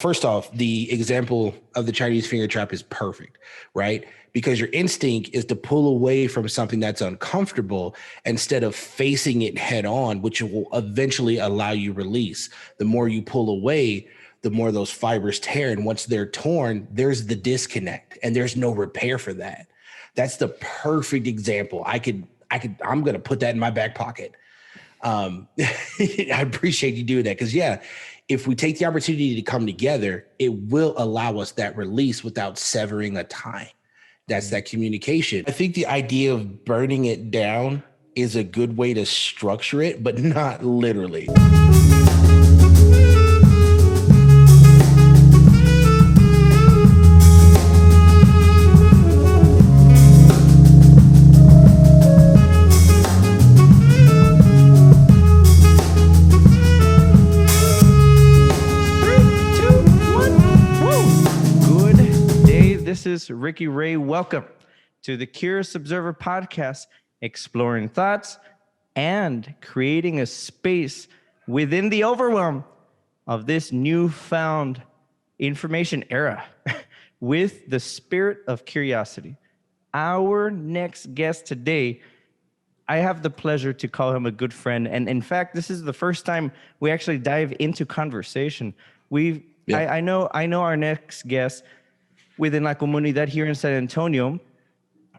First off, the example of the Chinese finger trap is perfect, right? Because your instinct is to pull away from something that's uncomfortable instead of facing it head on, which will eventually allow you release. The more you pull away, the more those fibers tear. And once they're torn, there's the disconnect and there's no repair for that. That's the perfect example. I'm going to put that in my back pocket. I appreciate you doing that. Cause yeah, if we take the opportunity to come together, it will allow us that release without severing a tie. That's that communication. I think the idea of burning it down is a good way to structure it, but not literally. This is Ricky Ray. Welcome to the Curious Observer podcast, exploring thoughts and creating a space within the overwhelm of this newfound information era with the spirit of curiosity. Our next guest today, I have the pleasure to call him a good friend. And in fact, this is the first time we actually dive into conversation. I know our next guest within La Comunidad here in San Antonio,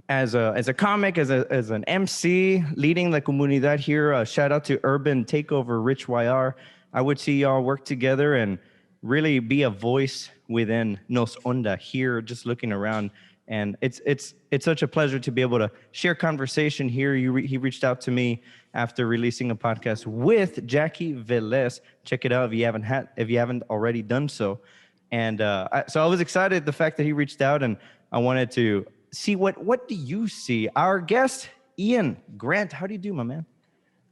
as a comic, as an MC, leading La Comunidad here. Shout out to Urban Takeover, Rich YR. I would see y'all work together and really be a voice within Nos Onda here, just looking around. And it's such a pleasure to be able to share conversation here. He reached out to me after releasing a podcast with Jackie Velez. Check it out if you haven't already done so. And so I was excited the fact that he reached out, and I wanted to see what do you see? Our guest, Ian Grant. How do you do, my man?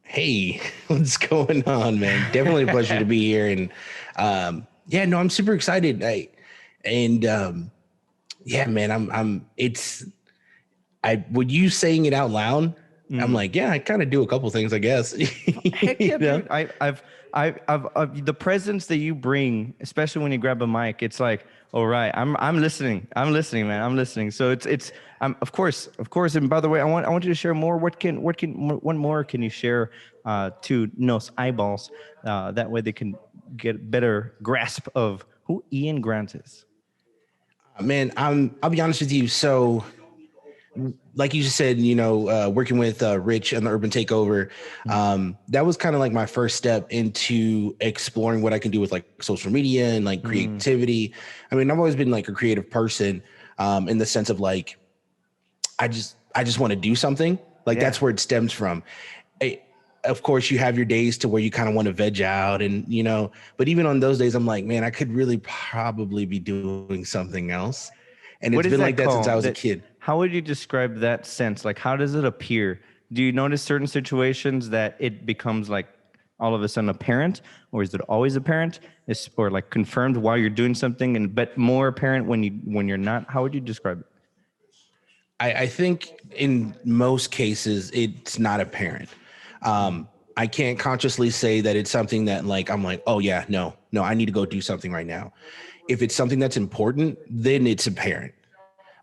Hey, what's going on, man? Definitely a pleasure to be here. And I'm super excited. Man, with you saying it out loud, I'm like, yeah, I kind of do a couple things, I guess. Heck yeah, dude. I've the presence that you bring, especially when you grab a mic, it's like, all right, I'm listening, man, I'm listening. So it's of course. And by the way, I want you to share more. What more can you share to Nos eyeballs? That way they can get a better grasp of who Ian Grant is. Man, I'll be honest with you. So, like you just said, working with Rich and the Urban Takeover, that was kind of like my first step into exploring what I can do with like social media and like creativity. I mean, I've always been like a creative person in the sense of like, I just want to do something. Like that's where it stems from. Of course, you have your days to where you kind of want to veg out and, but even on those days, I'm like, man, I could really probably be doing something else. And it's been like that since I was a kid. How would you describe that sense? Like, how does it appear? Do you notice certain situations that it becomes like all of a sudden apparent, or is it always apparent? Or like confirmed while you're doing something, but more apparent when you're not? How would you describe it? I think in most cases it's not apparent. I can't consciously say that it's something that like I'm like, oh yeah, no, I need to go do something right now. If it's something that's important, then it's apparent.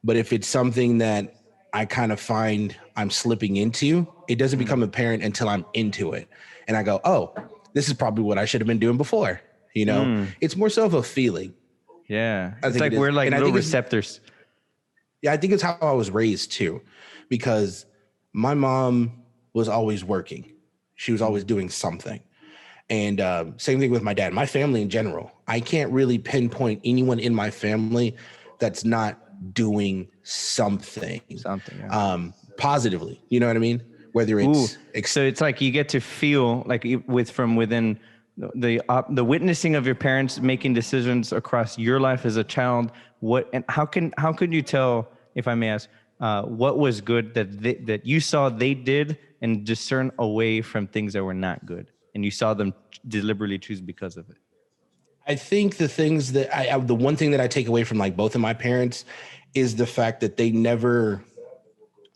But if it's something that I kind of find I'm slipping into, it doesn't become apparent until I'm into it. And I go, oh, this is probably what I should have been doing before. It's more so of a feeling. Yeah. It's like we're like little receptors. I think it's how I was raised too, because my mom was always working. She was always doing something. And same thing with my dad, my family in general. I can't really pinpoint anyone in my family that's not doing something positively. You know what I mean? Whether it's so it's like you get to feel like from within the witnessing of your parents making decisions across your life as a child. How could you tell, if I may ask, what was good that you saw they did and discern away from things that were not good, and you saw them deliberately choose because of it? I think the things that the one thing that I take away from like both of my parents is the fact that they never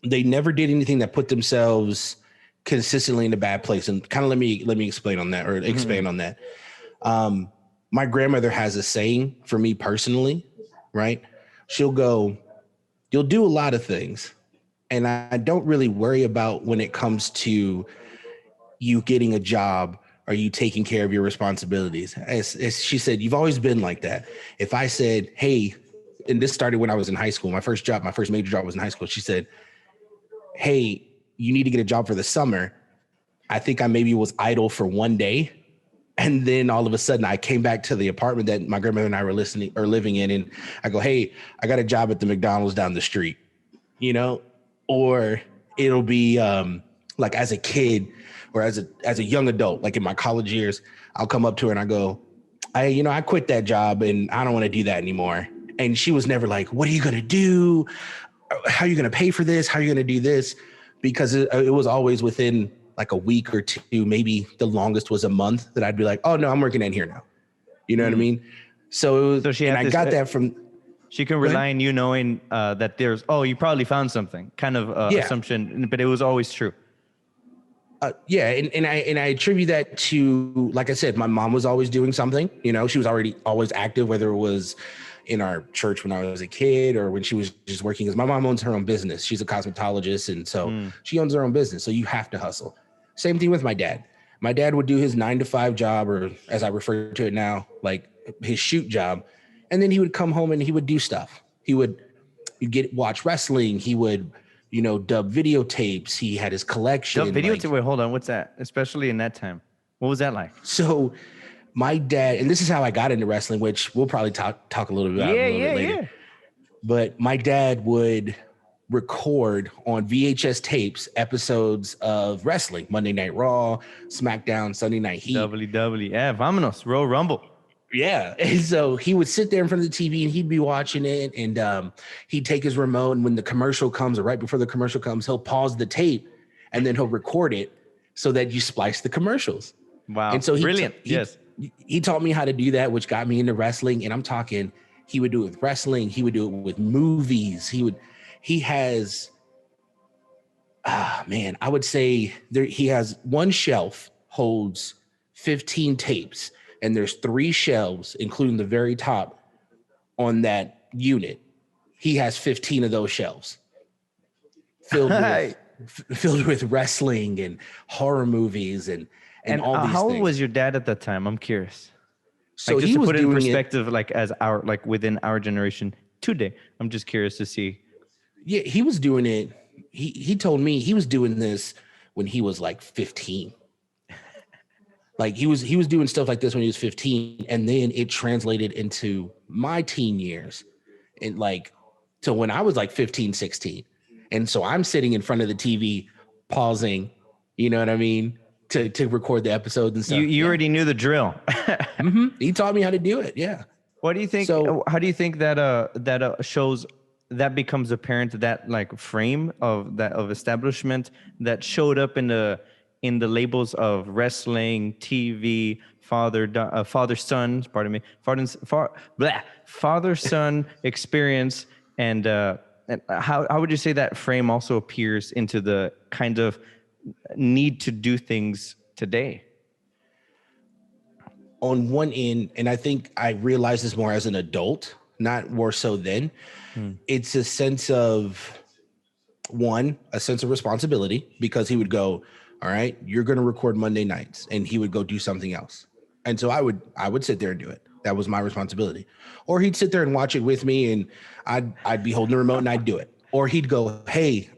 did anything that put themselves consistently in a bad place. And kind of let me explain on that, or expand on that. my grandmother has a saying for me personally, right? She'll go, you'll do a lot of things. And I don't really worry about when it comes to you getting a job or you taking care of your responsibilities. As she said, you've always been like that. If I said, hey, and this started when I was in high school, my first major job was in high school. She said, hey, you need to get a job for the summer. I think I maybe was idle for one day. And then all of a sudden I came back to the apartment that my grandmother and I were living in. And I go, hey, I got a job at the McDonald's down the street, you know, or it'll be like as a kid or as a young adult, like in my college years, I'll come up to her and I go, I quit that job and I don't want to do that anymore. And she was never like, what are you going to do? How are you going to pay for this? How are you going to do this? Because it was always within like a week or two, maybe the longest was a month that I'd be like, oh no, I'm working in here now. You know what I mean? So, I got that from. She can rely on you knowing that there's, you probably found something kind of assumption, but it was always true. And I attribute that to, like I said, my mom was always doing something, she was always active, whether it was in our church when I was a kid or when she was just working, because my mom owns her own business. She's a cosmetologist. And so she owns her own business. So you have to hustle. Same thing with my dad. My dad would do his 9-to-5 job, or as I refer to it now, like his shoot job. And then he would come home and he would do stuff. You'd watch wrestling. He would, dub videotapes. He had his collection. Dub videotape? Wait, hold on. What's that? Especially in that time. What was that like? So my dad, and this is how I got into wrestling, which we'll probably talk a little bit about a little bit later. Yeah. But my dad would record on VHS tapes episodes of wrestling: Monday Night Raw, SmackDown, Sunday Night Heat, WWE. Yeah, vámonos, Royal Rumble. Yeah. And so he would sit there in front of the TV and he'd be watching it, and he'd take his remote, and when the commercial comes or right before the commercial comes, he'll pause the tape and then he'll record it so that you splice the commercials. Wow. And so brilliant. Yes. He taught me how to do that, which got me into wrestling. And I'm talking, he would do it with wrestling. He would do it with movies. I would say he has one shelf holds 15 tapes, and there's 3 shelves, including the very top on that unit. He has 15 of those shelves filled with wrestling and horror movies and all these things. How old was your dad at that time? I'm curious. So just he to was put it in doing perspective, within our generation today. I'm just curious to see. Yeah, he was doing it. He told me he was doing this when he was like 15. Like he was doing stuff like this when he was 15, and then it translated into my teen years, and so when I was like 15, 16. And so I'm sitting in front of the TV, pausing, you know what I mean, to record the episodes and stuff. You already knew the drill. Mm-hmm. He taught me how to do it. Yeah. What do you think? So, how do you think that shows that becomes apparent, that like frame of establishment that showed up in the labels of wrestling, TV, father son experience, and how would you say that frame also appears into the kind of need to do things today? On one end, and I think I realized this more as an adult, not more so then, it's a sense of responsibility, because he would go, all right, you're going to record Monday nights, and he would go do something else. And so I would sit there and do it. That was my responsibility. Or he'd sit there and watch it with me, and I'd be holding the remote and I'd do it. Or he'd go, hey,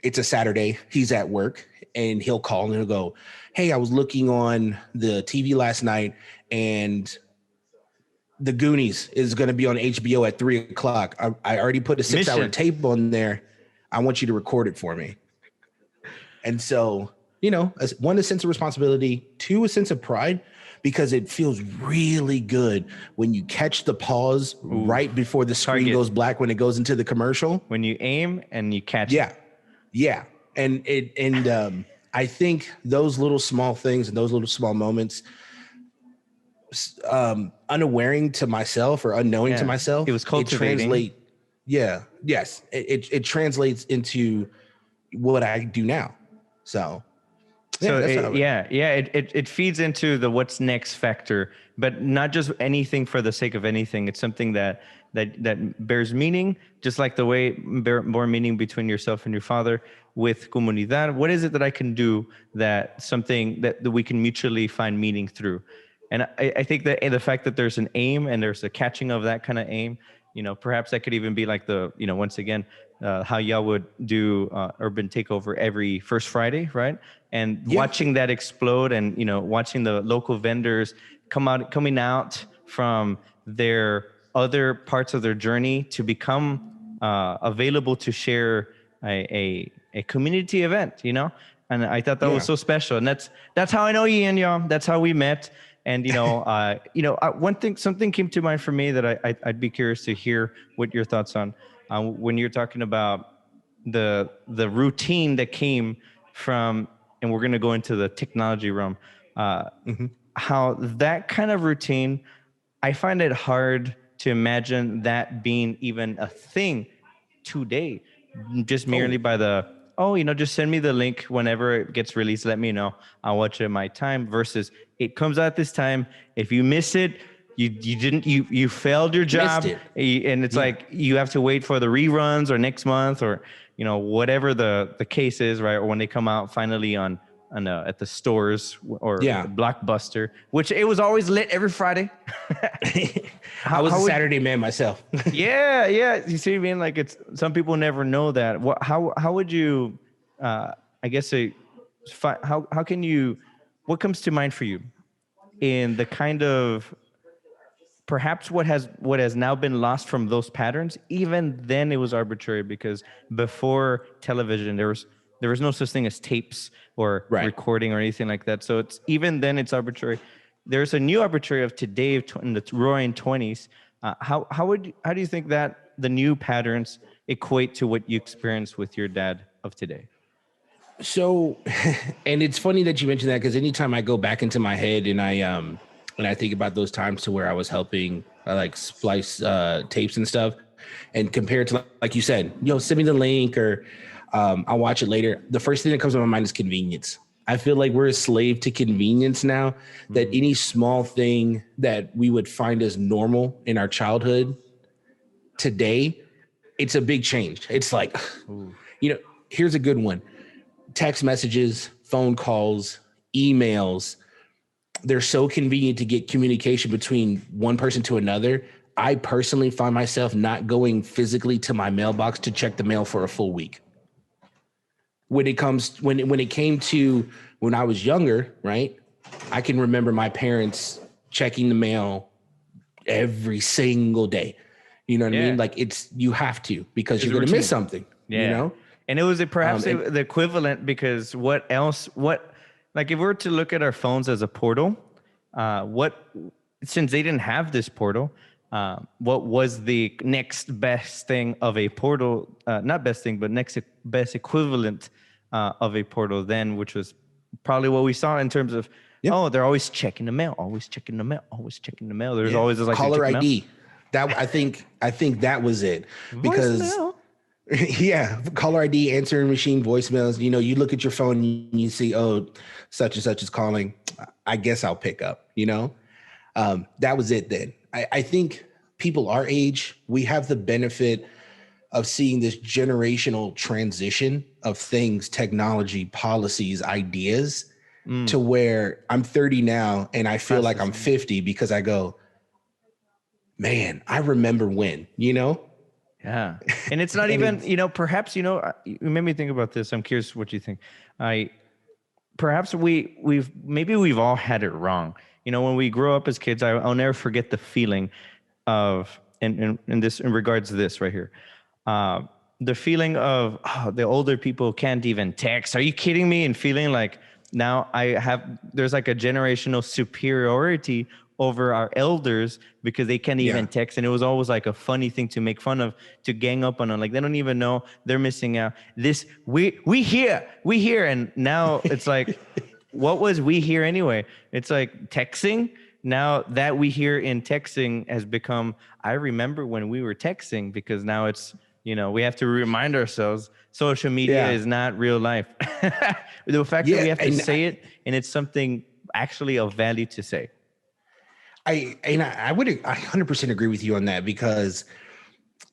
it's a Saturday, he's at work, and he'll call and he'll go, hey, I was looking on the TV last night, and The Goonies is going to be on HBO at 3:00. I already put a 6-hour tape on there. I want you to record it for me. And so, one, a sense of responsibility, 2, a sense of pride, because it feels really good when you catch the pause right before the screen goes black, when it goes into the commercial. When you aim and you catch it. Yeah. And I think those little small things and those little small moments, unawaring to myself or unknowing to myself, it was cultivating. It translates into what I do now. So, So that's how it feeds into the what's next factor, but not just anything for the sake of anything. It's something that bears meaning, just like the way more meaning between yourself and your father with comunidad. What is it that I can do that something that we can mutually find meaning through? And I think that the fact that there's an aim and there's a catching of that kind of aim, perhaps that could even be like once again, how y'all would do urban takeover every first Friday, right? And watching that explode, and watching the local vendors coming out from their other parts of their journey to become available to share a community event, And I thought that was so special, and that's how I know Ian, y'all. That's how we met. And something came to mind for me that I'd be curious to hear what your thoughts on when you're talking about the routine that came from, and we're going to go into the technology realm, how that kind of routine, I find it hard to imagine that being even a thing today, just merely by just send me the link whenever it gets released. Let me know. I'll watch it at my time, versus it comes out this time. If you miss it, you failed your job. And it's like you have to wait for the reruns or next month or, whatever the case is, right? Or when they come out finally on at the stores or Blockbuster, which it was always lit every Friday. I was a Saturday man myself. Yeah. You see what I mean? Like, it's some people never know that. How would you, I guess, how can you, what comes to mind for you in the kind of perhaps what has now been lost from those patterns? Even then it was arbitrary, because before television there was no such thing as tapes or recording or anything like that. So even then it's arbitrary. There's a new arbitrary of today in the roaring 20s. How do you think that the new patterns equate to what you experienced with your dad of today? So, and it's funny that you mentioned that, because anytime I go back into my head and I think about those times to where I was helping like splice tapes and stuff, and compared to, like you said, send me the link or I'll watch it later. The first thing that comes to my mind is convenience. I feel like we're a slave to convenience now, that any small thing that we would find as normal in our childhood today, it's a big change. It's like, here's a good one. Text messages, phone calls, emails, they're so convenient to get communication between one person to another. I personally find myself not going physically to my mailbox to check the mail for a full week. When it came to when I was younger, right? I can remember my parents checking the mail every single day. You know what I mean? Like, you have to, because you're going to miss something, And it was perhaps the equivalent, because what else, like if we were to look at our phones as a portal, since they didn't have this portal, what was the next best thing of a portal? Not best thing, but next best equivalent of a portal then, which was probably what we saw in terms of, they're always checking the mail, always checking the mail, always checking the mail. There's always this, like, caller ID. That I think that was it, because caller ID, answering machine voicemails. You look at your phone and you see, such and such is calling. I guess I'll pick up. That was it then. I think people our age, we have the benefit of seeing this generational transition of things, technology, policies, ideas, to where I'm 30 now and I feel like I'm 50, because I go, man, I remember when, Yeah. And it's not even, perhaps, you made me think about this. I'm curious what you think. Perhaps we've all had it wrong. When we grow up as kids, I'll never forget the feeling of, in regards to this right here. The feeling of, the older people can't even text. Are you kidding me? And feeling like now there's like a generational superiority over our elders, because they can't even text. And it was always like a funny thing to make fun of, to gang up on them. Like, they don't even know they're missing out. This, we hear. And now it's like, what was we hear anyway? It's like texting. Now that we hear in texting has become, I remember when we were texting, because now it's we have to remind ourselves social media is not real life. The fact that we have to say it, and it's something actually of value to say. I would 100% agree with you on that, because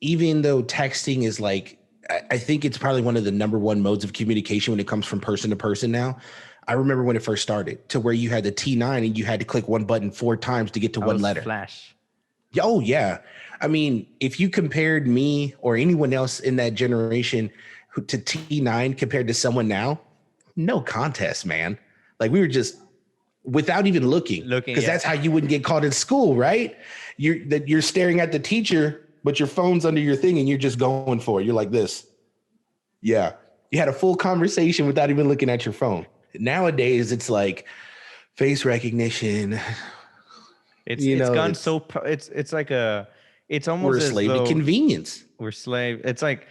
even though texting is like, I think it's probably one of the number one modes of communication when it comes from person to person now. I remember when it first started, to where you had the T9 and you had to click one button 4 times to get to one letter. Flash. Oh, yeah. I mean, if you compared me or anyone else in that generation to T9 compared to someone now, no contest, man. Like, we were just without even looking, because that's how you wouldn't get caught in school, right? You're staring at the teacher, but your phone's under your thing and you're just going for it. You're like this. Yeah. You had a full conversation without even looking at your phone. Nowadays, it's like face recognition. It's gone so it's like it's almost we're a slave to convenience. We're slave. It's like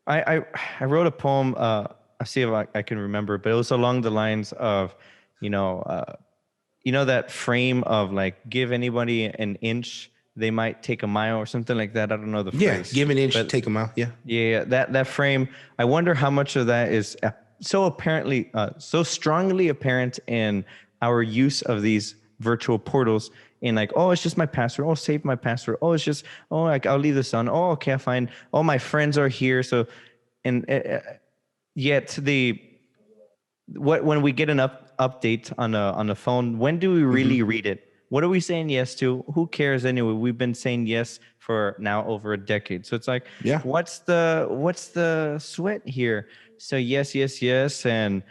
I wrote a poem. I'll see if I can remember, but it was along the lines of, that frame of like, give anybody an inch, they might take a mile, or something like that. I don't know the phrase. Give an inch, take a mile. Yeah. That frame. I wonder how much of that is so apparently, so strongly apparent in our use of these virtual portals. In like, oh, it's just my password. Oh, save my password. Oh, it's just, like, I'll leave this on. Oh, okay, I find. Oh, my friends are here. So, and yet when we get an update on the phone, when do we really read it? What are we saying yes to? Who cares anyway? We've been saying yes for now over a decade. So it's like, what's the sweat here? So yes, and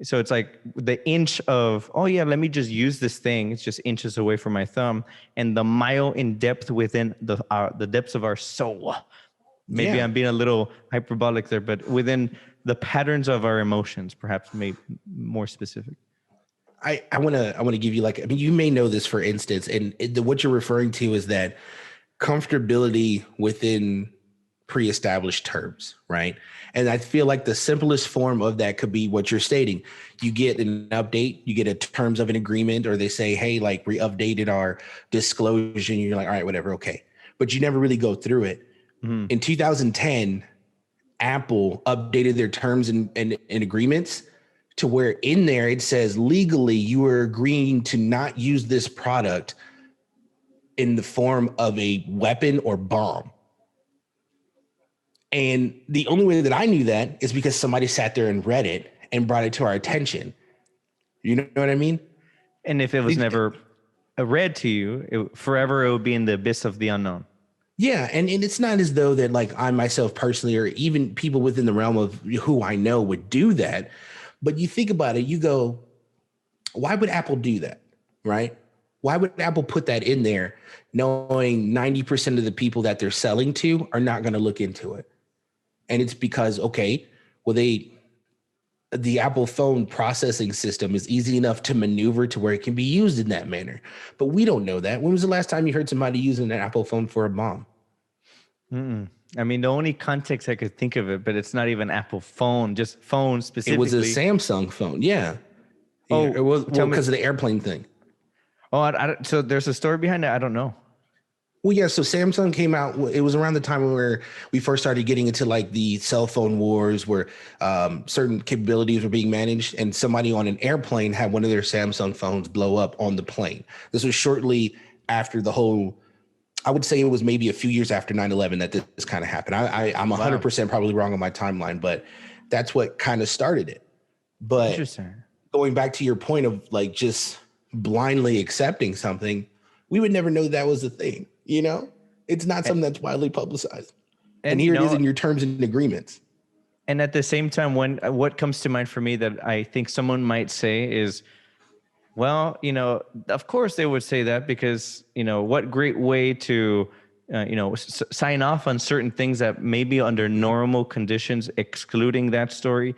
so it's like the inch of, oh yeah, let me just use this thing. It's just inches away from my thumb, and the mile in depth within the depths of our soul. Maybe I'm being a little hyperbolic there, but within the patterns of our emotions, perhaps maybe more specific. I want to give you, like, I mean, you may know this, for instance, and what you're referring to is that comfortability within pre-established terms, right? And I feel like the simplest form of that could be what you're stating. You get an update, you get a terms of an agreement, or they say, hey, like, we updated our disclosure, and you're like, all right, whatever, okay. But you never really go through it. Mm-hmm. In 2010, Apple updated their terms and agreements to where in there it says legally you are agreeing to not use this product in the form of a weapon or bomb. And the only way that I knew that is because somebody sat there and read it and brought it to our attention. You know what I mean? And if it was never read to you, forever it would be in the abyss of the unknown. Yeah, and it's not as though that, like, I myself personally, or even people within the realm of who I know, would do that. But you think about it, you go, why would Apple do that, right? Why would Apple put that in there knowing 90% of the people that they're selling to are not going to look into it? And it's because, okay, well, the Apple phone processing system is easy enough to maneuver to where it can be used in that manner. But we don't know that. When was the last time you heard somebody using an Apple phone for a bomb? I mean, the only context I could think of it, but it's not even Apple phone, just phone specifically. It was a Samsung phone. Yeah. Oh, it was because of the airplane thing. Oh, so there's a story behind it. I don't know. Well, yeah. So Samsung came out. It was around the time where we first started getting into like the cell phone wars, where certain capabilities were being managed, and somebody on an airplane had one of their Samsung phones blow up on the plane. This was shortly after the whole. I would say it was maybe a few years after 9/11 that this kind of happened. I'm 100% probably wrong on my timeline, but that's what kind of started it. But going back to your point of like just blindly accepting something, we would never know that was a thing. You know, it's not something that's widely publicized. And here it is in your terms and agreements. And at the same time, what comes to mind for me that I think someone might say is, well, of course they would say that because, what great way to, sign off on certain things that maybe under normal conditions, excluding that story,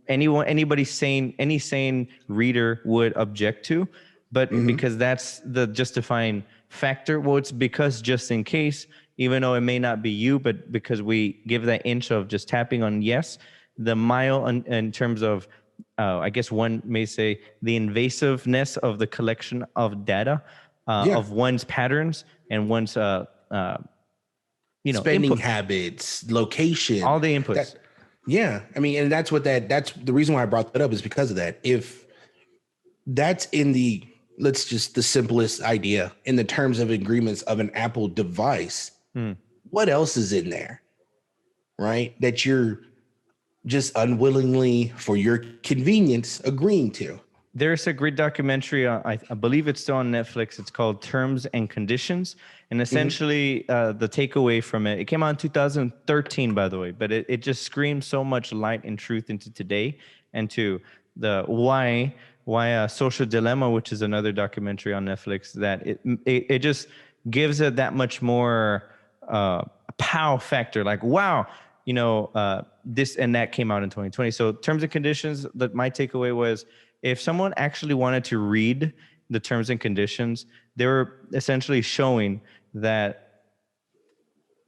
any sane reader would object to. But because that's the justifying factor, well, it's because just in case, even though it may not be you, but because we give that inch of just tapping on yes, the mile in terms of, I guess one may say the invasiveness of the collection of data of one's patterns and one's spending input, habits, location, all the inputs. Yeah. I mean, and that's the reason why I brought that up is because of that. If that's the simplest idea in the terms of agreements of an Apple device, what else is in there, right? That you're just unwillingly, for your convenience, agreeing to. There's a great documentary, I believe it's still on Netflix. It's called Terms and Conditions. And essentially, the takeaway from it came out in 2013, by the way, but it just screams so much light and truth into today and to the why Social Dilemma, which is another documentary on Netflix, that it just gives it that much more pow factor. Like, wow, this and that came out in 2020. So Terms and Conditions, that my takeaway was, if someone actually wanted to read the terms and conditions, they were essentially showing that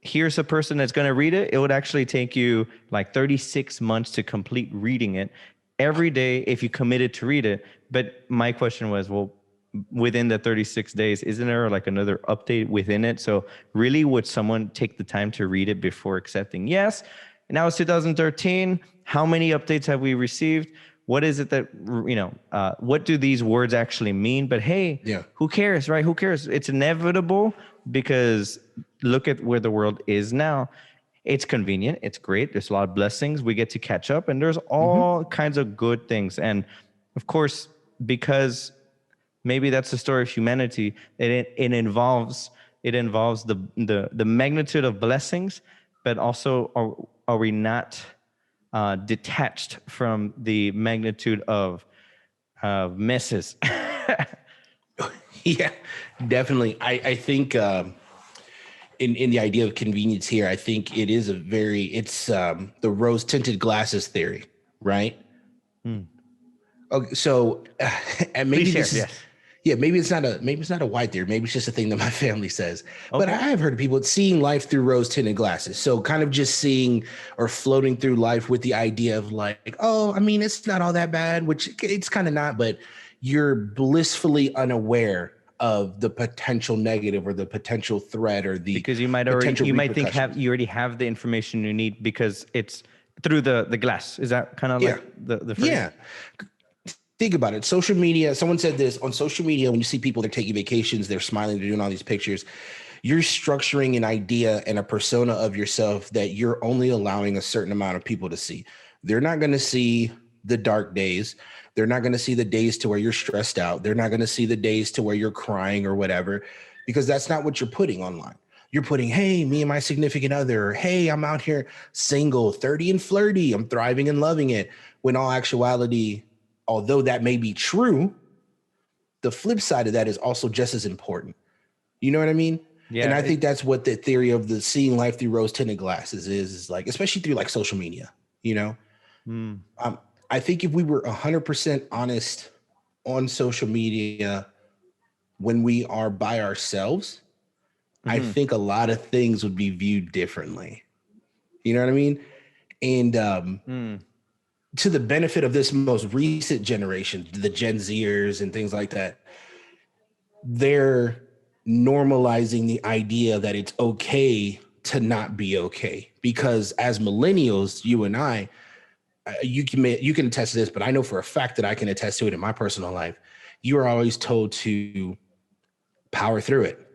here's a person that's going to read it. It would actually take you like 36 months to complete reading it every day if you committed to read it. But my question was, well, within the 36 days, isn't there like another update within it? So really, would someone take the time to read it before accepting? Yes. Now it's 2013. How many updates have we received? What is it that, what do these words actually mean? But hey, who cares, right? Who cares? It's inevitable because look at where the world is now. It's convenient. It's great. There's a lot of blessings. We get to catch up and there's all kinds of good things. And of course, because maybe that's the story of humanity, it involves the magnitude of blessings, but also are we not detached from the magnitude of messes? Yeah, definitely. I think in the idea of convenience here, I think it is it's the rose tinted glasses theory, right? Okay, so and maybe this is, yes. Yeah, maybe it's not a white theory. Maybe it's just a thing that my family says. Okay. But I have heard of people seeing life through rose tinted glasses. So kind of just seeing or floating through life with the idea of like, oh, I mean, it's not all that bad, which it's kind of not, but you're blissfully unaware of the potential negative or the potential threat or the because you might think you already have the information you need because it's through the glass. Is that kind of like the phrase? Yeah. Think about it. Social media, someone said this on social media, when you see people, they're taking vacations, they're smiling, they're doing all these pictures, you're structuring an idea and a persona of yourself that you're only allowing a certain amount of people to see. They're not going to see the dark days. They're not going to see the days to where you're stressed out. They're not going to see the days to where you're crying or whatever, because that's not what you're putting online. You're putting, hey, me and my significant other, or, hey, I'm out here single, 30 and flirty, I'm thriving and loving it. When all actuality, although that may be true, the flip side of that is also just as important. You know what I mean? Yeah. And I think that's what the theory of the seeing life through rose tinted glasses is like, especially through like social media, I think if we were 100% honest on social media when we are by ourselves, I think a lot of things would be viewed differently. You know what I mean? And to the benefit of this most recent generation, the Gen Zers and things like that, they're normalizing the idea that it's okay to not be okay. Because as millennials, you and I, you can attest to this, but I know for a fact that I can attest to it in my personal life. You are always told to power through it,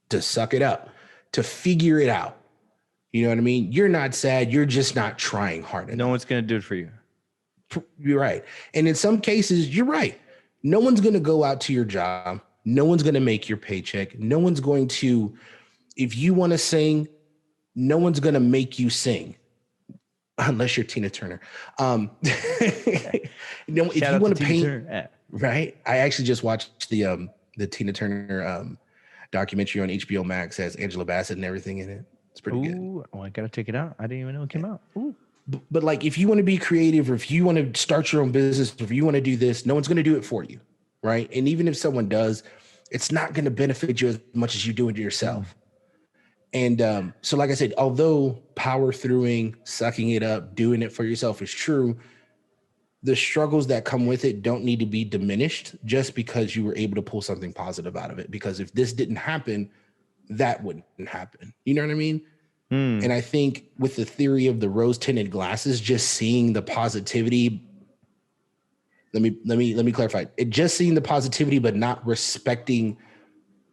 to suck it up, to figure it out. You know what I mean? You're not sad. You're just not trying hard enough. No one's going to do it for you. You're right. And in some cases, you're right. No one's going to go out to your job. No one's going to make your paycheck. No one's going to, if you want to sing, no one's going to make you sing. Unless you're Tina Turner. If you want to paint, right? I actually just watched the Tina Turner documentary on HBO Max. It has Angela Bassett and everything in it. It's pretty good. Oh, I gotta check it out. I didn't even know it came out. Ooh. But like, if you want to be creative, or if you want to start your own business, or if you want to do this, no one's going to do it for you, right? And even if someone does, it's not going to benefit you as much as you do it yourself. And so, like I said, although power throughing, sucking it up, doing it for yourself is true, the struggles that come with it don't need to be diminished just because you were able to pull something positive out of it. Because if this didn't happen, that wouldn't happen. You know what I mean? And I think with the theory of the rose tinted glasses, just seeing the positivity. Let me clarify. Just seeing the positivity, but not respecting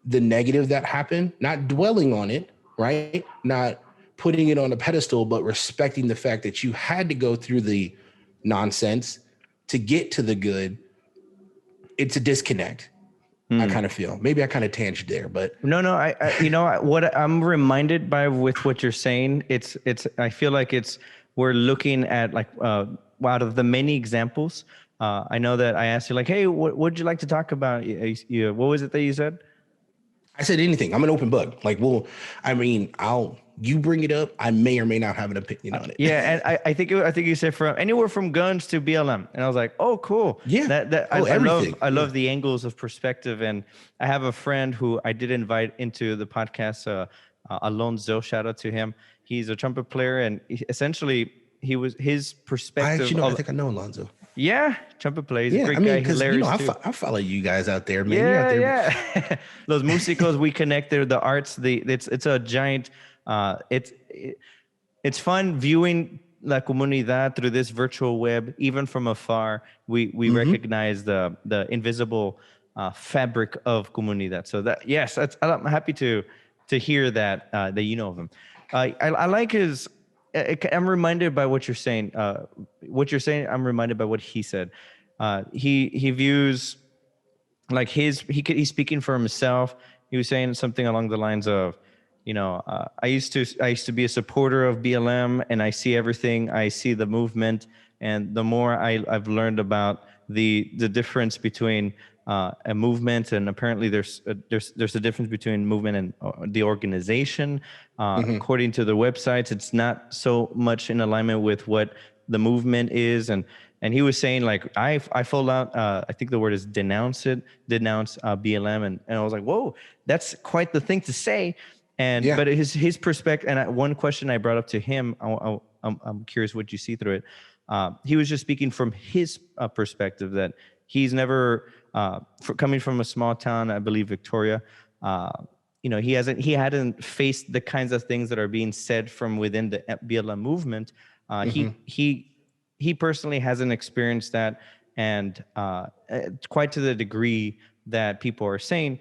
the negative that happened, not dwelling on it, right? Not putting it on a pedestal, but respecting the fact that you had to go through the nonsense to get to the good. It's a disconnect. I kind of feel. Maybe I kind of tangent there, but No, I you know what I'm reminded by with what you're saying. It's I feel like we're looking at like out of the many examples. I know that I asked you like, hey, what would you like to talk about? What was it that you said? I said anything. I'm an open book. Like, well, I mean, you bring it up. I may or may not have an opinion on it. Yeah, and I think you said from anywhere from guns to BLM, and I was like, oh, cool. Yeah. I Everything. I love the angles of perspective, and I have a friend who I did invite into the podcast, Alonzo. Shout out to him. He's a trumpet player, and essentially his perspective. I think I know Alonzo. Yeah, trumpet plays. Yeah, Great I mean, guy, because hilarious too. I follow you guys out there, man. Yeah, You're out there. yeah. Those musicals we connected, the arts. It's a giant. It's fun viewing La Comunidad through this virtual web, even from afar. We recognize the invisible fabric of Comunidad. So that yes, I'm happy to hear that that you know of him. I like his. I'm reminded by what you're saying. I'm reminded by what he said. He views like he's speaking for himself. He was saying something along the lines of, I used to be a supporter of BLM, and I see everything. I see the movement, and the more I've learned about the difference between a movement, and apparently there's a difference between movement and the organization. According to the websites, it's not so much in alignment with what the movement is, and he was saying like I full out I think the word is denounce BLM, and I was like, whoa, that's quite the thing to say. And but his perspective, and one question I brought up to him, I'm curious what you see through it. He was just speaking from his perspective that he's never coming from a small town, I believe Victoria. He hadn't faced the kinds of things that are being said from within the BLM movement. He personally hasn't experienced that, and quite to the degree that people are saying.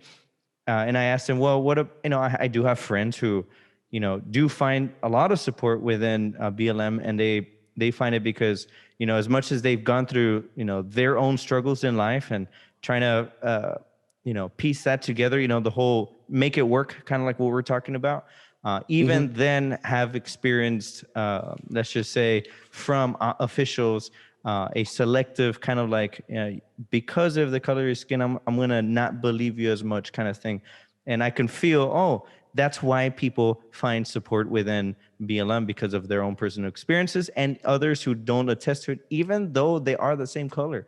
And I asked him, well, I do have friends who, do find a lot of support within BLM, and they find it because, as much as they've gone through, their own struggles in life and trying to, piece that together, the whole make it work, kind of like what we're talking about. Even then have experienced, let's just say, from officials, a selective kind of like, because of the color of your skin, I'm going to not believe you as much kind of thing. And I can feel, that's why people find support within BLM, because of their own personal experiences, and others who don't attest to it, even though they are the same color,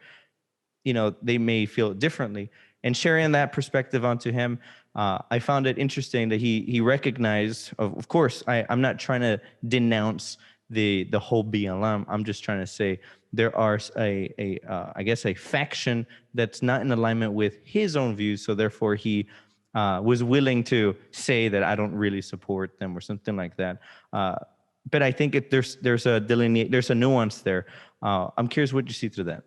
they may feel differently. And sharing that perspective onto him, I found it interesting that he recognized, of course, I'm not trying to denounce the whole BLM. I'm just trying to say there are I guess a faction that's not in alignment with his own views. So therefore he was willing to say that I don't really support them or something like that. But I think there's a nuance there. I'm curious what you see through that.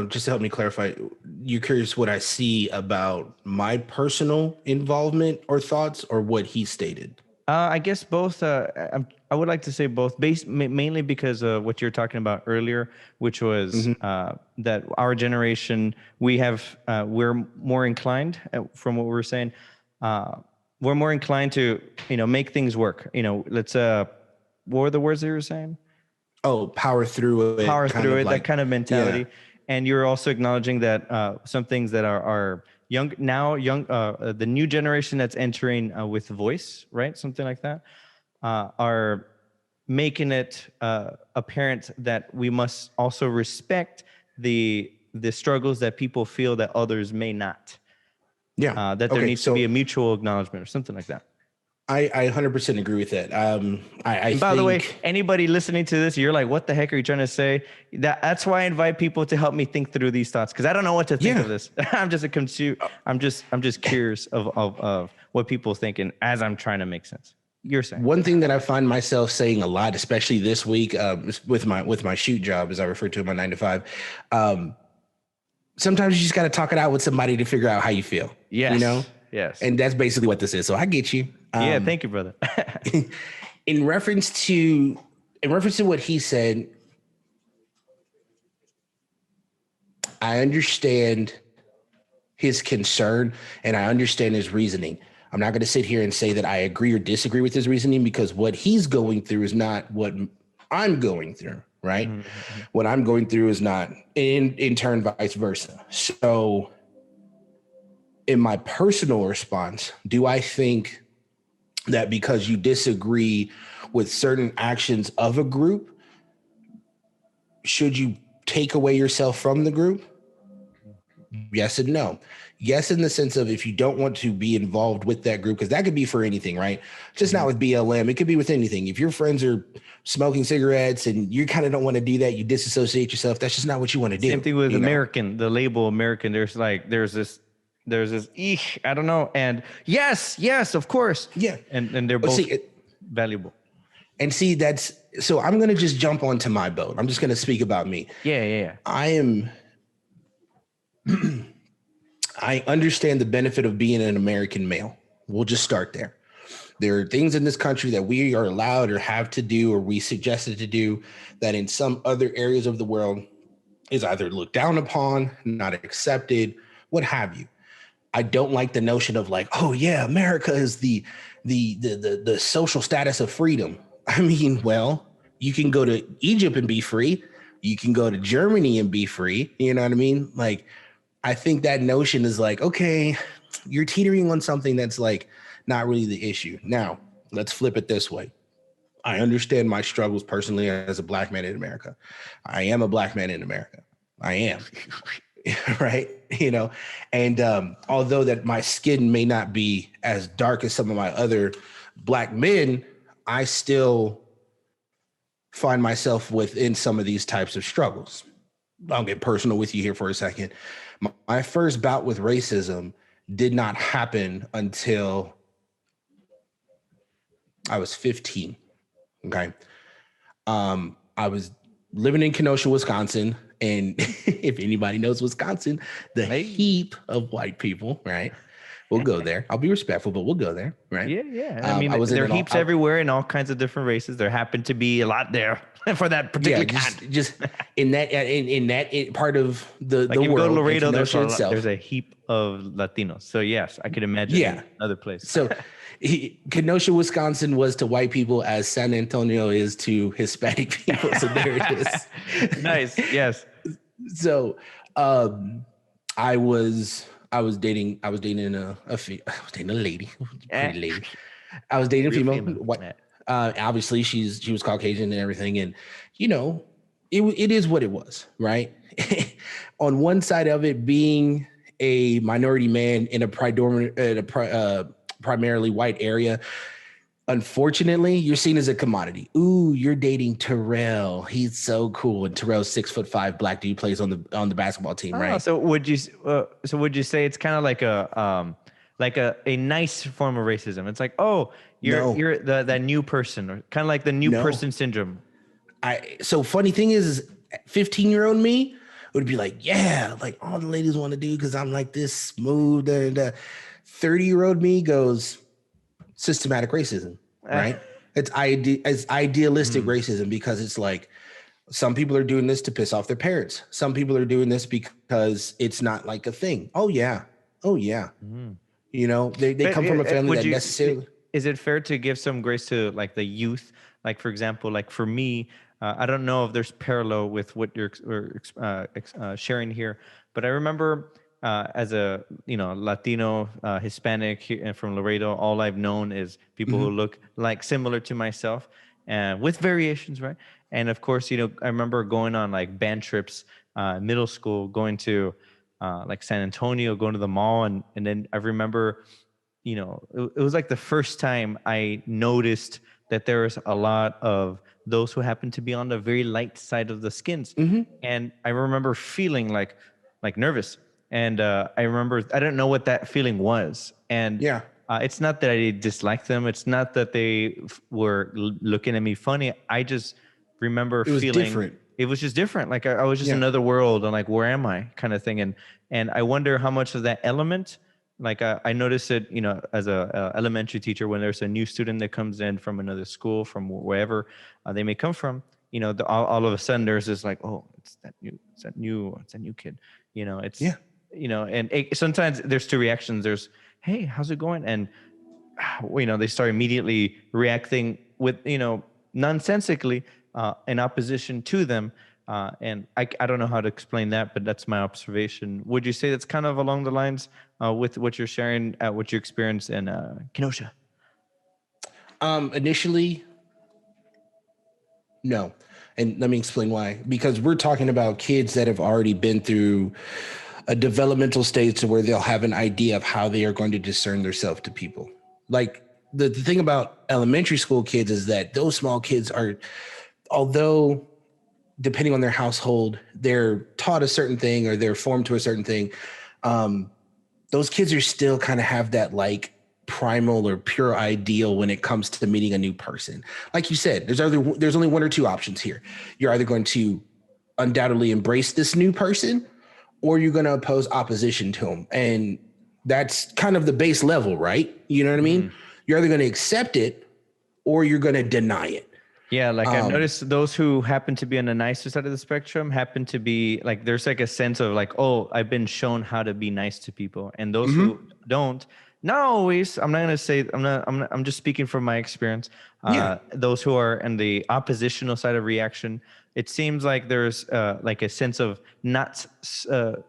Just to help me clarify, you're curious what I see about my personal involvement or thoughts, or what he stated? I guess both. I would like to say both, mainly because of what you're talking about earlier, which was that our generation, we're more inclined, from what we were saying, we're more inclined to, make things work. Let's, what were the words that you were saying? Oh, power through it. That kind of mentality. Yeah. And you're also acknowledging that some things that are the new generation that's entering with voice, right? Something like that, are making it apparent that we must also respect the struggles that people feel that others may not. Yeah. That there needs to be a mutual acknowledgement or something like that. I 100% agree with that. I And by the way, think, anybody listening to this, you're like, what the heck are you trying to say? That's why I invite people to help me think through these thoughts, because I don't know what to think yeah, of this. I'm just curious of what people think, and as I'm trying to make sense. You're saying. one thing that I find myself saying a lot, especially this week, with my shoot job, as I refer to it, my 9 to 5, sometimes you just got to talk it out with somebody to figure out how you feel, Yes. Yes. and that's basically what this is. So I get you. Yeah. Thank you, brother. in reference to what he said, I understand his concern and I understand his reasoning. I'm not going to sit here and say that I agree or disagree with his reasoning, because what he's going through is not what I'm going through, right? Mm-hmm. What I'm going through is not in turn vice versa. So in my personal response, do I think that because you disagree with certain actions of a group, should you take away yourself from the group? Yes and no. Yes, in the sense of, if you don't want to be involved with that group, because that could be for anything, right? Just not with BLM. It could be with anything. If your friends are smoking cigarettes and you kind of don't want to do that, you disassociate yourself. That's just not what you want to do. Same thing with American, the label American. There's this, I don't know. And yes, of course. Yeah. And they're both valuable. And see, so I'm going to just jump onto my boat. I'm just going to speak about me. Yeah. I understand the benefit of being an American male. We'll just start there. There are things in this country that we are allowed or have to do, or we suggested to do, that in some other areas of the world is either looked down upon, not accepted, what have you. I don't like the notion of like, oh yeah, America is the social status of freedom. I mean, well, you can go to Egypt and be free. You can go to Germany and be free. You know what I mean? Like, I think that notion is like, okay, you're teetering on something that's like not really the issue. Now, let's flip it this way. I understand my struggles personally as a black man in America. I am a black man in America. I am. Right. And although that my skin may not be as dark as some of my other black men, I still find myself within some of these types of struggles. I'll get personal with you here for a second. My first bout with racism did not happen until I was 15. Okay. I was living in Kenosha, Wisconsin. And if anybody knows Wisconsin, the heap of white people, right? We'll go there. I'll be respectful, but we'll go there, right? Yeah. I mean, there are heaps everywhere in all kinds of different races. There happen to be a lot there for that particular just in that part of the like world. Go to Laredo, there's a heap of Latinos. So yes, I could imagine another place. So Kenosha, Wisconsin was to white people as San Antonio is to Hispanic people. So there it is. Nice. Yes. So I was dating a lady, pretty lady. I was dating a female. Obviously she was Caucasian and everything. And, it is what it was, right? On one side of it, being a minority man in a primarily white area, unfortunately, you're seen as a commodity. Ooh, you're dating Terrell. He's so cool. And Terrell's 6'5" black dude, plays on the basketball team, right? So would you say it's kind of like a nice form of racism? It's like, oh, you're that new person, or kind of like the new person syndrome. So funny thing is 15-year-old me would be like, yeah, like all the ladies want to do because I'm like this smooth. 30-year-old me goes systematic racism, right? It's idealistic racism, because it's like some people are doing this to piss off their parents. Some people are doing this because it's not like a thing. Oh yeah. Mm. They come from a family that necessarily. Is it fair to give some grace to like the youth? Like, for example, like for me, I don't know if there's parallel with what you're sharing here, but I remember as a Latino, Hispanic from Laredo, all I've known is people who look like similar to myself, and with variations, right? And of course, I remember going on like band trips, middle school, going to like San Antonio, going to the mall, and then I remember it was like the first time I noticed that there was a lot of those who happen to be on the very light side of the skins. Mm-hmm. And I remember feeling like nervous. And I remember, I don't know what that feeling was. And Yeah. it's not that I disliked them. It's not that they were looking at me funny. I just remember It was feeling different. it was just different. Like I was just Yeah. another world, and like, where am I, kind of thing. And I wonder how much of that element, like I noticed it, as a elementary teacher, when there's a new student that comes in from another school, from wherever they may come from, all of a sudden there's this like, oh, it's that new kid, it's, Yeah. and sometimes there's two reactions. There's, hey, how's it going? And, they start immediately reacting with, nonsensically in opposition to them. And I don't know how to explain that, but that's my observation. Would you say that's kind of along the lines with what you're sharing, what you experienced in Kenosha? Initially, no. And let me explain why. Because we're talking about kids that have already been through a developmental stage to where they'll have an idea of how they are going to discern themselves to people. Like the thing about elementary school kids is that those small kids are, although depending on their household, they're taught a certain thing or they're formed to a certain thing. Those kids are still kind of have that like primal or pure ideal when it comes to meeting a new person. Like you said, there's only one or two options here. You're either going to undoubtedly embrace this new person, or you're going to oppose opposition to them. And that's kind of the base level, right? You know what I mean? You're either going to accept it or you're going to deny it. Yeah, like I've noticed those who happen to be on the nicer side of the spectrum happen to be like, there's like a sense of like, oh, I've been shown how to be nice to people. And those who don't, not always, I'm not going to say, I'm just speaking from my experience. Those who are in the oppositional side of reaction, it seems like there's like a sense of not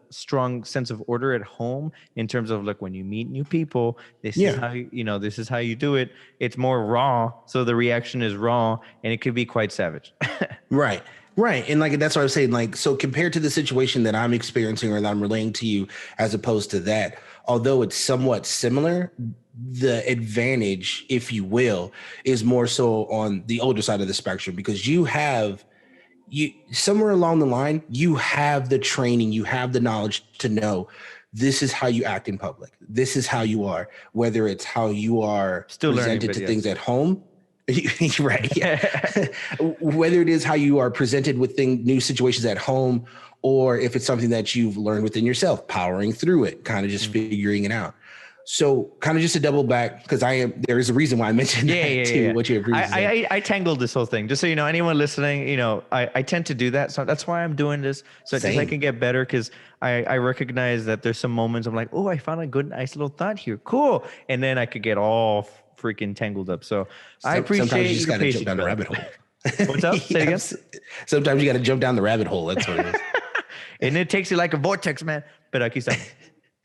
strong sense of order at home in terms of like, when you meet new people, this is how this is how you do it. It's more raw, so the reaction is raw, and it could be quite savage. Right. And like, that's what I was saying. Like, so compared to the situation that I'm experiencing or that I'm relaying to you, as opposed to that, although it's somewhat similar, the advantage, if you will, is more so on the older side of the spectrum, because you somewhere along the line, you have the training, you have the knowledge to know this is how you act in public. This is how you are, whether it's how you are Still presented to yes. things at home. Right. Yeah. Whether it is how you are presented with new situations at home, or if it's something that you've learned within yourself, powering through it, kind of just figuring it out. So kind of just to double back, because there is a reason why I mentioned that too. What you have previously I tangled this whole thing. Just so you know, anyone listening, I tend to do that. So that's why I'm doing this. So I can get better, because I recognize that there's some moments I'm like, oh, I found a good, nice little thought here. Cool. And then I could get all freaking tangled up. So I appreciate sometimes you just got to jump down the rabbit hole. What's up? Say it again. Sometimes you got to jump down the rabbit hole. That's what it is. And it takes you like a vortex, man. But aquí está.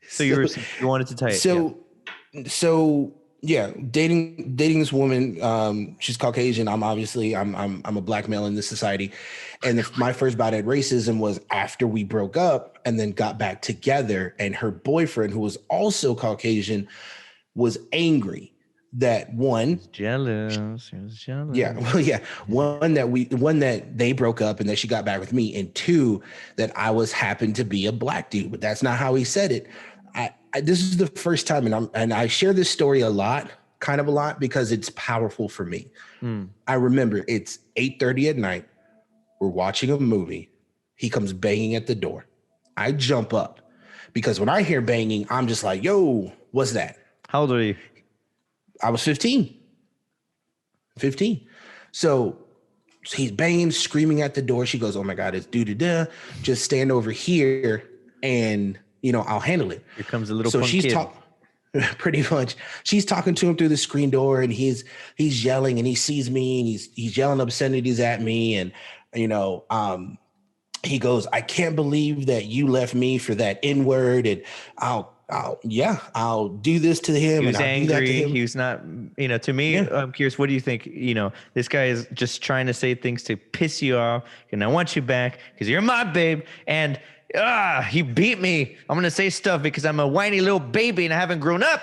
So you wanted to tell it. So yeah, dating this woman. She's Caucasian. I'm a black male in this society, and my first bout at racism was after we broke up and then got back together. And her boyfriend, who was also Caucasian, was angry that He was jealous. Yeah. Well, yeah. One that they broke up and that she got back with me, and two, that I happened to be a black dude, but that's not how he said it. This is the first time, and I share this story a lot, because it's powerful for me. I remember it's 8:30 at night. We're watching a movie. He comes banging at the door. I jump up because when I hear banging, I'm just like, yo, what's that? How old are you? I was 15. So he's banging, screaming at the door. She goes, oh my God, it's doo-doo-doo. Just stand over here and, I'll handle it. Here comes a little so punk she's kid. Pretty much. She's talking to him through the screen door, and he's yelling, and he sees me, and he's yelling obscenities at me. And, he goes, I can't believe that you left me for that N-word. And I'll do this to him. He was and I'll do that to angry. him. He was not, to me, I'm curious, what do you think? This guy is just trying to say things to piss you off, and I want you back because you're my babe. And he beat me. I'm going to say stuff because I'm a whiny little baby and I haven't grown up.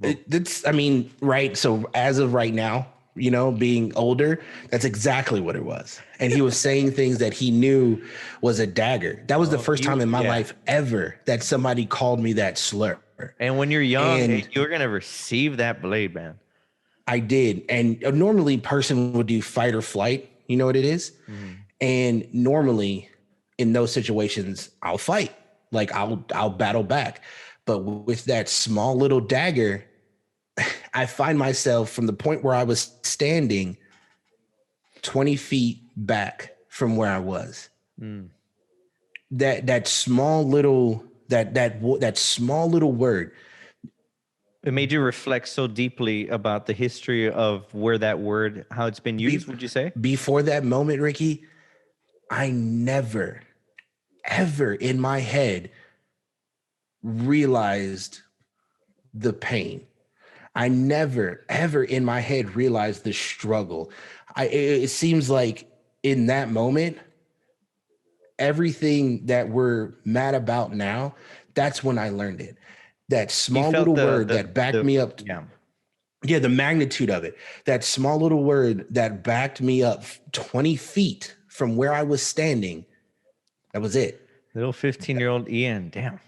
That's, I mean, right. So as of right now, being older, that's exactly what it was. And he was saying things that he knew was a dagger. That was the first time in my life ever that somebody called me that slur. And when you're young, And you're going to receive that blade, man. I did. And normally person would do fight or flight. You know what it is? Mm-hmm. And normally in those situations, I'll fight. Like I'll battle back. But with that small little dagger, I find myself from the point where I was standing 20 feet back from where I was. Mm. That small little small little word. It made you reflect so deeply about the history of where that word, how it's been used, would you say? Before that moment, Ricky, I never, ever in my head realized the pain. I never, ever in my head realized the struggle. It seems like in that moment, everything that we're mad about now, that's when I learned it. That small little word that backed me up. Yeah, the magnitude of it. That small little word that backed me up 20 feet from where I was standing. That was it. Little 15-year-old Ian, damn.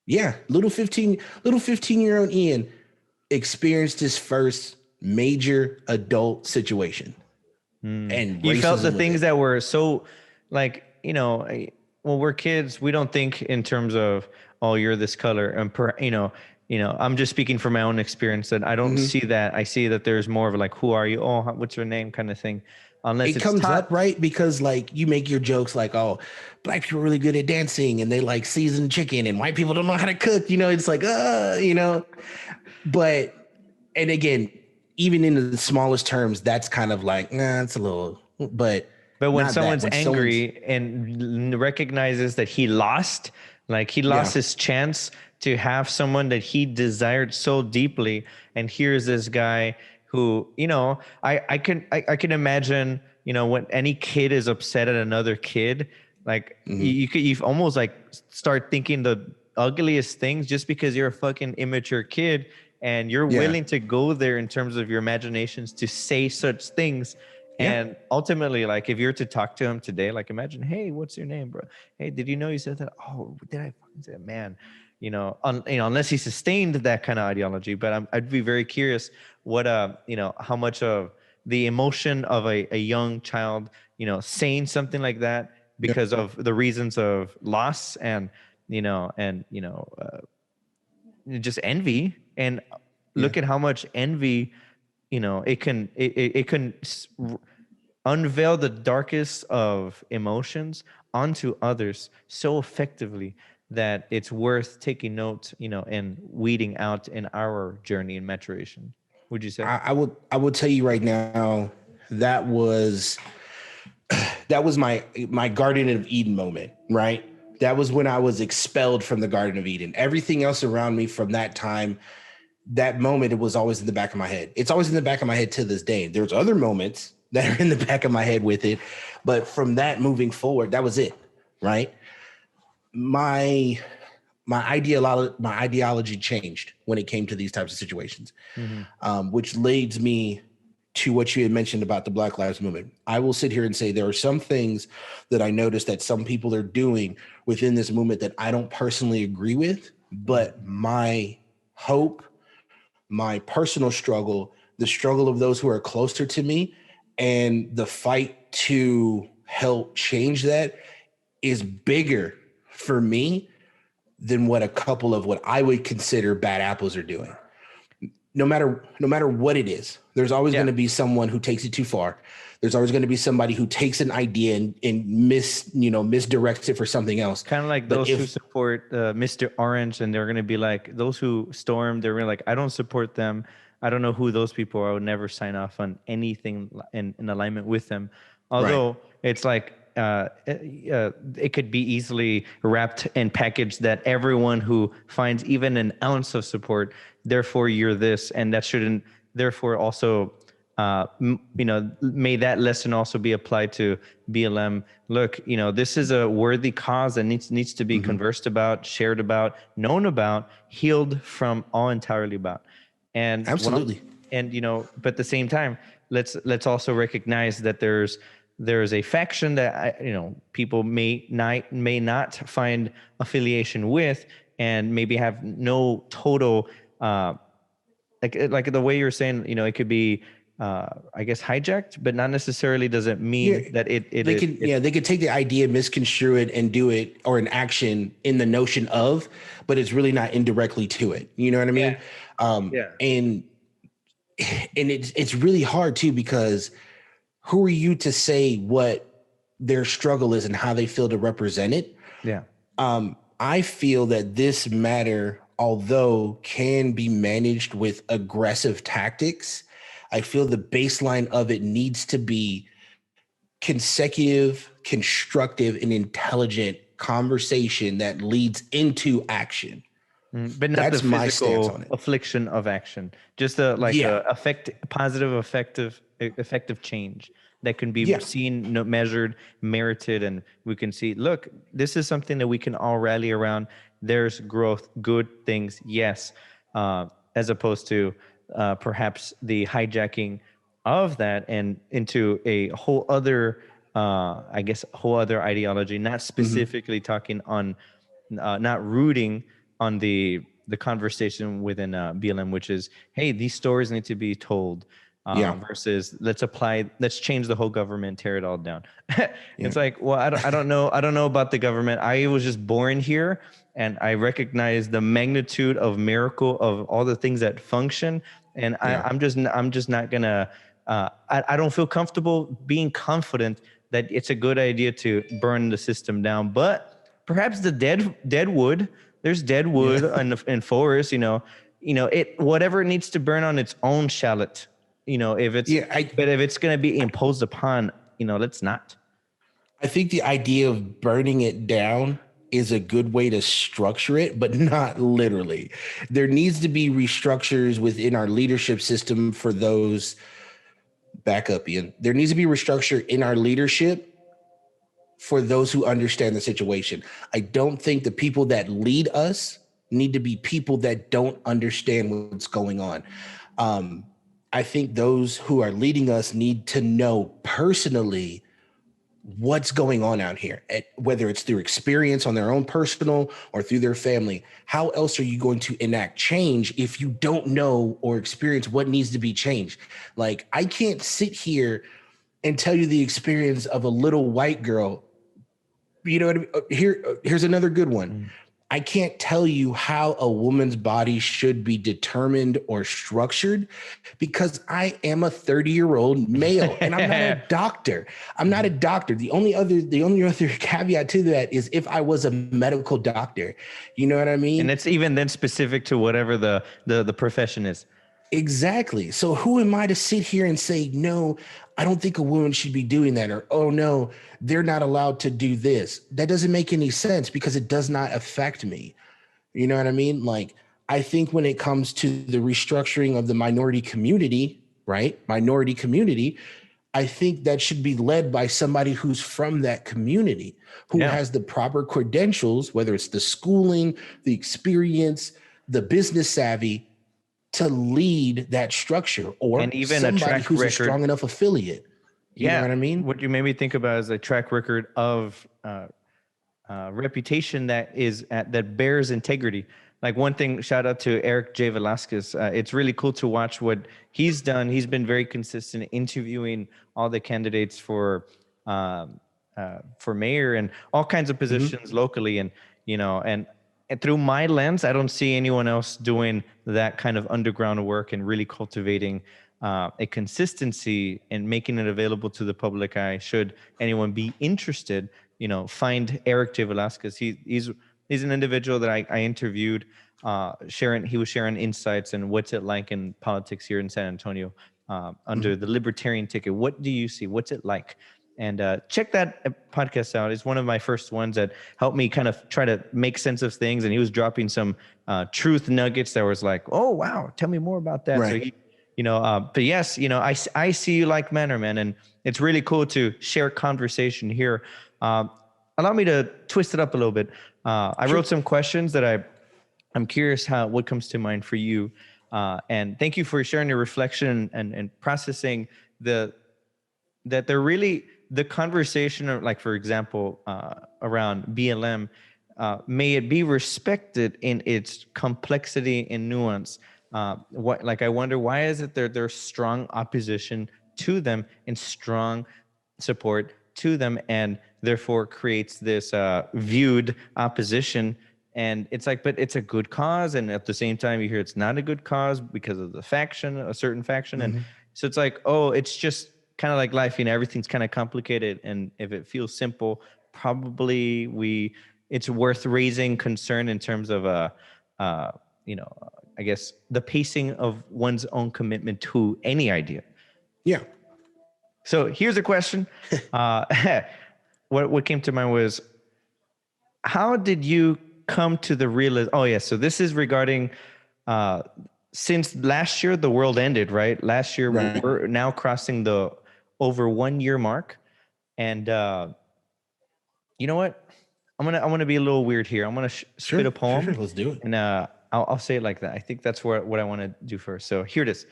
Yeah, little 15-year-old Ian experienced his first major adult situation. And you felt the racism things that were so, like, when we're kids, we don't think in terms of, oh, you're this color, and I'm just speaking from my own experience that I don't see that. I see that there's more of like, who are you? Oh, what's your name, kind of thing. Unless it comes up, right? Because like you make your jokes like, oh, black people are really good at dancing and they like seasoned chicken and white people don't know how to cook. It's like, but, and again, even in the smallest terms, that's kind of like, nah, it's a little, but when someone's angry and recognizes that he lost, like he lost his chance to have someone that he desired so deeply. And here's this guy who, I can imagine, when any kid is upset at another kid, like you almost like start thinking the ugliest things just because you're a fucking immature kid and you're willing to go there in terms of your imaginations to say such things. And ultimately, like if you're to talk to him today, like imagine, hey, what's your name, bro? Hey, did you know you said that? Oh, did I fucking say that? Man, unless he sustained that kind of ideology. But I'd be very curious what, how much of the emotion of a young child, saying something like that because of the reasons of loss and, just envy. And look at how much envy, it can unveil the darkest of emotions onto others so effectively that it's worth taking note, and weeding out in our journey in maturation. Would you say? I would tell you right now, that was my Garden of Eden moment, right? That was when I was expelled from the Garden of Eden. Everything else around me from that time, that moment, it was always in the back of my head. It's always in the back of my head to this day. There's other moments that are in the back of my head with it, but from that moving forward, that was it, right? My ideology changed when it came to these types of situations, which leads me to what you had mentioned about the Black Lives Movement. I will sit here and say there are some things that I noticed that some people are doing within this movement that I don't personally agree with, but my hope, my personal struggle, the struggle of those who are closer to me, and the fight to help change that is bigger for me than what a couple of what I would consider bad apples are doing. No matter what it is, there's always going to be someone who takes it too far. There's always going to be somebody who takes an idea and misdirects it for something else. Kind of like those who support Mr. Orange, and they're going to be like, those who storm, they're really like, I don't support them. I don't know who those people are. I would never sign off on anything in alignment with them. Although it's like, it could be easily wrapped and packaged that everyone who finds even an ounce of support, therefore you're this, and that shouldn't, therefore also, may that lesson also be applied to BLM. Look, this is a worthy cause that needs to be conversed about, shared about, known about, healed from all entirely about. And Absolutely. but at the same time, let's also recognize that there's a faction that people may not find affiliation with, and maybe have no total like the way you're saying, it could be I guess hijacked, but not necessarily does it mean that they could take the idea, misconstrue it, and do it, or an action in the notion of, but it's really not indirectly to it. You know what I mean? Yeah. And it's really hard too, because who are you to say what their struggle is and how they feel to represent it? Yeah. I feel that this matter, although can be managed with aggressive tactics, I feel the baseline of it needs to be consecutive, constructive, and intelligent conversation that leads into action. But not That's the my stance on physical it. affliction of action, just positive, effective change that can be seen, measured, merited, and we can see, look, this is something that we can all rally around. There's growth, good things, yes, as opposed to perhaps the hijacking of that and into a whole other, whole other ideology, not specifically talking on, not rooting on the conversation within BLM, which is, hey, these stories need to be told, versus let's change the whole government, tear it all down. It's like, well, I don't know about the government. I was just born here, and I recognize the magnitude of miracle of all the things that function, and I'm just not gonna. I don't feel comfortable being confident that it's a good idea to burn the system down, but perhaps the dead wood. There's dead wood in forests, it, whatever it needs to burn on its own shallot, if it's, but if it's going to be imposed upon, let's not. I think the idea of burning it down is a good way to structure it, but not literally. There needs to be restructures within our leadership system for those. Back up, Ian. There needs to be restructure in our leadership for those who understand the situation. I don't think the people that lead us need to be people that don't understand what's going on. I think those who are leading us need to know personally what's going on out here, whether it's through experience on their own personal or through their family. How else are you going to enact change if you don't know or experience what needs to be changed? Like, I can't sit here and tell you the experience of a little white girl. You know what I mean? Here's another good one. I can't tell you how a woman's body should be determined or structured, because I am a 30-year-old male and I'm not a doctor. I'm not a doctor. The only other caveat to that is if I was a medical doctor. You know what I mean? And it's even then specific to whatever the profession is. Exactly. So who am I to sit here and say, no, I don't think a woman should be doing that, or, oh no, they're not allowed to do this? That doesn't make any sense because it does not affect me. You know what I mean? Like, I think when it comes to the restructuring of the minority community, right? Minority community, I think that should be led by somebody who's from that community, who has the proper credentials, whether it's the schooling, the experience, the business savvy, to lead that structure, or and even somebody who's a strong enough affiliate. You know what I mean? What you made me think about is a track record of reputation that bears integrity. Like, one thing, shout out to Eric J. Velasquez. It's really cool to watch what he's done. He's been very consistent interviewing all the candidates for mayor and all kinds of positions locally. And, and through my lens, I don't see anyone else doing that kind of underground work and really cultivating a consistency and making it available to the public eye. Should anyone be interested, find Eric J. Velasquez. He's an individual that I interviewed, he was sharing insights and what's it like in politics here in San Antonio under the libertarian ticket. What do you see? What's it like? And check that podcast out. It's one of my first ones that helped me kind of try to make sense of things. And he was dropping some truth nuggets that was like, oh, wow, tell me more about that. Right. So but yes, I see you like manner, man. And it's really cool to share conversation here. Allow me to twist it up a little bit. I wrote some questions that I'm curious what comes to mind for you. And thank you for sharing your reflection and processing that they're really the conversation of, like, for example, around BLM, may it be respected in its complexity and nuance. I wonder, why is it there's strong opposition to them and strong support to them, and therefore creates this viewed opposition. And it's like, but it's a good cause, and at the same time you hear it's not a good cause because of a certain faction. Mm-hmm. And so it's like, oh, it's just kind of like life, everything's kind of complicated, and if it feels simple, probably it's worth raising concern in terms of I guess the pacing of one's own commitment to any idea. Yeah. So here's a question. What came to mind was, how did you come to the realization? Oh, yeah. So this is regarding, since last year, the world ended, right? Last year, right. We're now crossing the over 1 year mark. And you know what? I'm gonna be a little weird here. I'm gonna spit a poem. Sure. Let's do it. And I'll say it like that. I think that's what I want to do first. So here it is.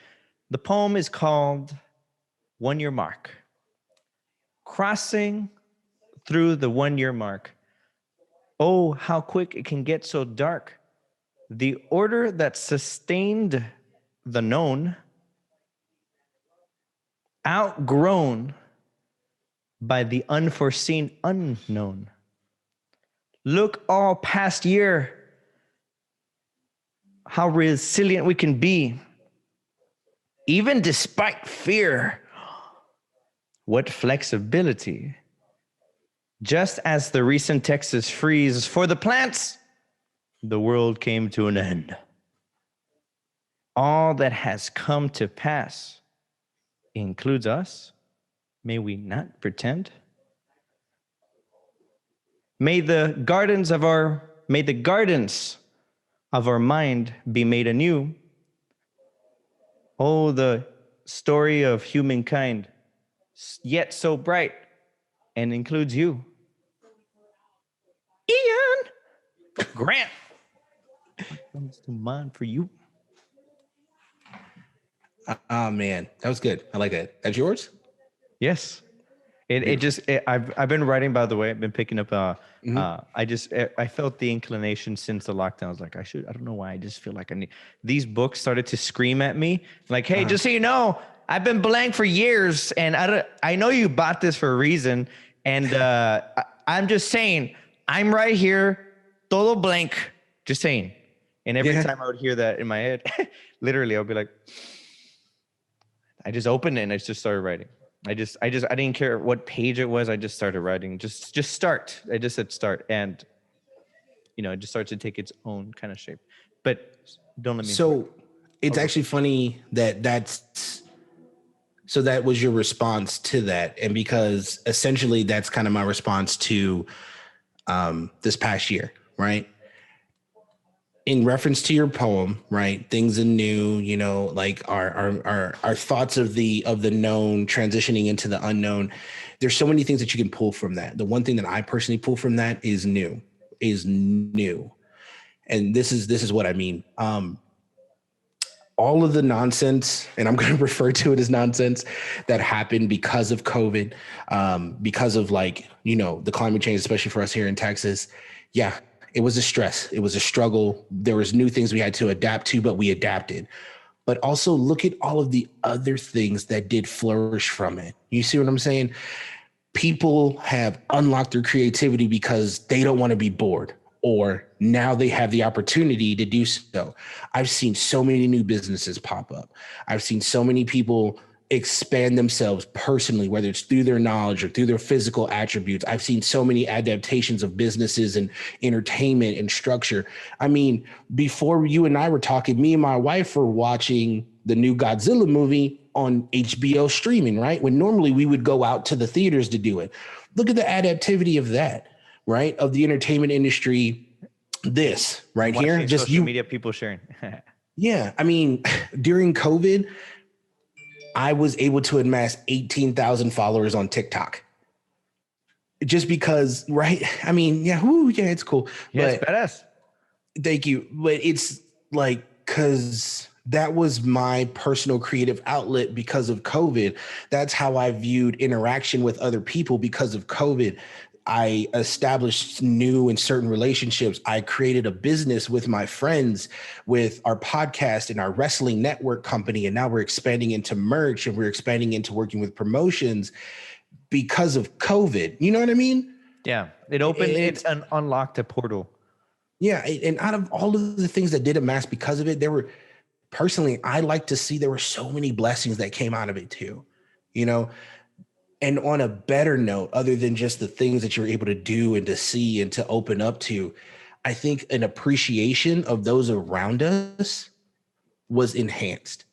The poem is called 1 year mark. Crossing through the 1 year mark. Oh, how quick it can get so dark. The order that sustained the known, outgrown by the unforeseen unknown. Look all past year, how resilient we can be, even despite fear. What flexibility. Just as the recent Texas freeze for the plants, the world came to an end. All that has come to pass includes us. May we not pretend? May the gardens of our mind be made anew. Oh, the story of humankind, yet so bright, and includes you. Ian Grant. What comes to mind for you? Oh man, that was good. I like that. That's yours? Yes. I've been writing, by the way. I've been picking up. I felt the inclination since the lockdown. I was like, I don't know why. I just feel like these books started to scream at me. Like, hey, just so you know, I've been blank for years, and I know you bought this for a reason. And I'm just saying, I'm right here, todo blank. Just saying. And every time I would hear that in my head, literally, I would be like, I just opened it and I just started writing. I didn't care what page it was. I just started writing. Just start. I just said start, and it just starts to take its own kind of shape. But don't let me. So it's actually funny that that was your response to that, and because essentially that's kind of my response to this past year, right? In reference to your poem, right? Things anew, like our thoughts of the known transitioning into the unknown. There's so many things that you can pull from that. The one thing that I personally pull from that is new. And this is what I mean. All of the nonsense, and I'm going to refer to it as nonsense, that happened because of COVID, because of the climate change, especially for us here in Texas. Yeah. It was a stress. It was a struggle. There was new things we had to adapt to, but we adapted. But also look at all of the other things that did flourish from it. You see what I'm saying? People have unlocked their creativity because they don't want to be bored, or now they have the opportunity to do so. I've seen so many new businesses pop up. I've seen so many people expand themselves personally, whether it's through their knowledge or through their physical attributes. I've seen so many adaptations of businesses and entertainment and structure. I mean, before you and I were talking, me and my wife were watching the new Godzilla movie on HBO streaming, right? When normally we would go out to the theaters to do it. Look at the adaptivity of that, right? Of the entertainment industry. This right here, just social media people sharing. Yeah. I mean, during COVID, I was able to amass 18,000 followers on TikTok. Just because, right? I mean, it's cool. Yeah, it's badass. Thank you. But it's like, because that was my personal creative outlet because of COVID. That's how I viewed interaction with other people because of COVID. I established new and certain relationships. I created a business with my friends, with our podcast and our wrestling network company. And now we're expanding into merch and we're expanding into working with promotions because of COVID. You know what I mean? Yeah. It unlocked a portal. Yeah. And out of all of the things that did amass because of it, personally, I like to see there were so many blessings that came out of it too, you know? And on a better note, other than just the things that you're able to do and to see and to open up to, I think an appreciation of those around us was enhanced.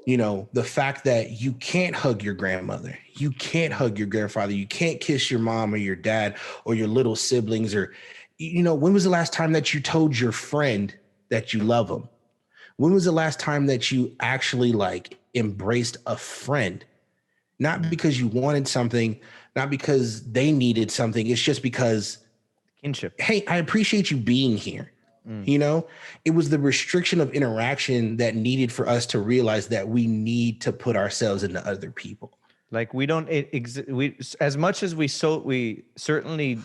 You know, the fact that you can't hug your grandmother, you can't hug your grandfather, you can't kiss your mom or your dad or your little siblings, or, you know, when was the last time that you told your friend that you love them? When was the last time that you actually like embraced a friend? Not because you wanted something, not because they needed something. It's just because kinship. Hey, I appreciate you being here. You know, it was the restriction of interaction that needed for us to realize that we need to put ourselves into other people. Like we don't we as much as we certainly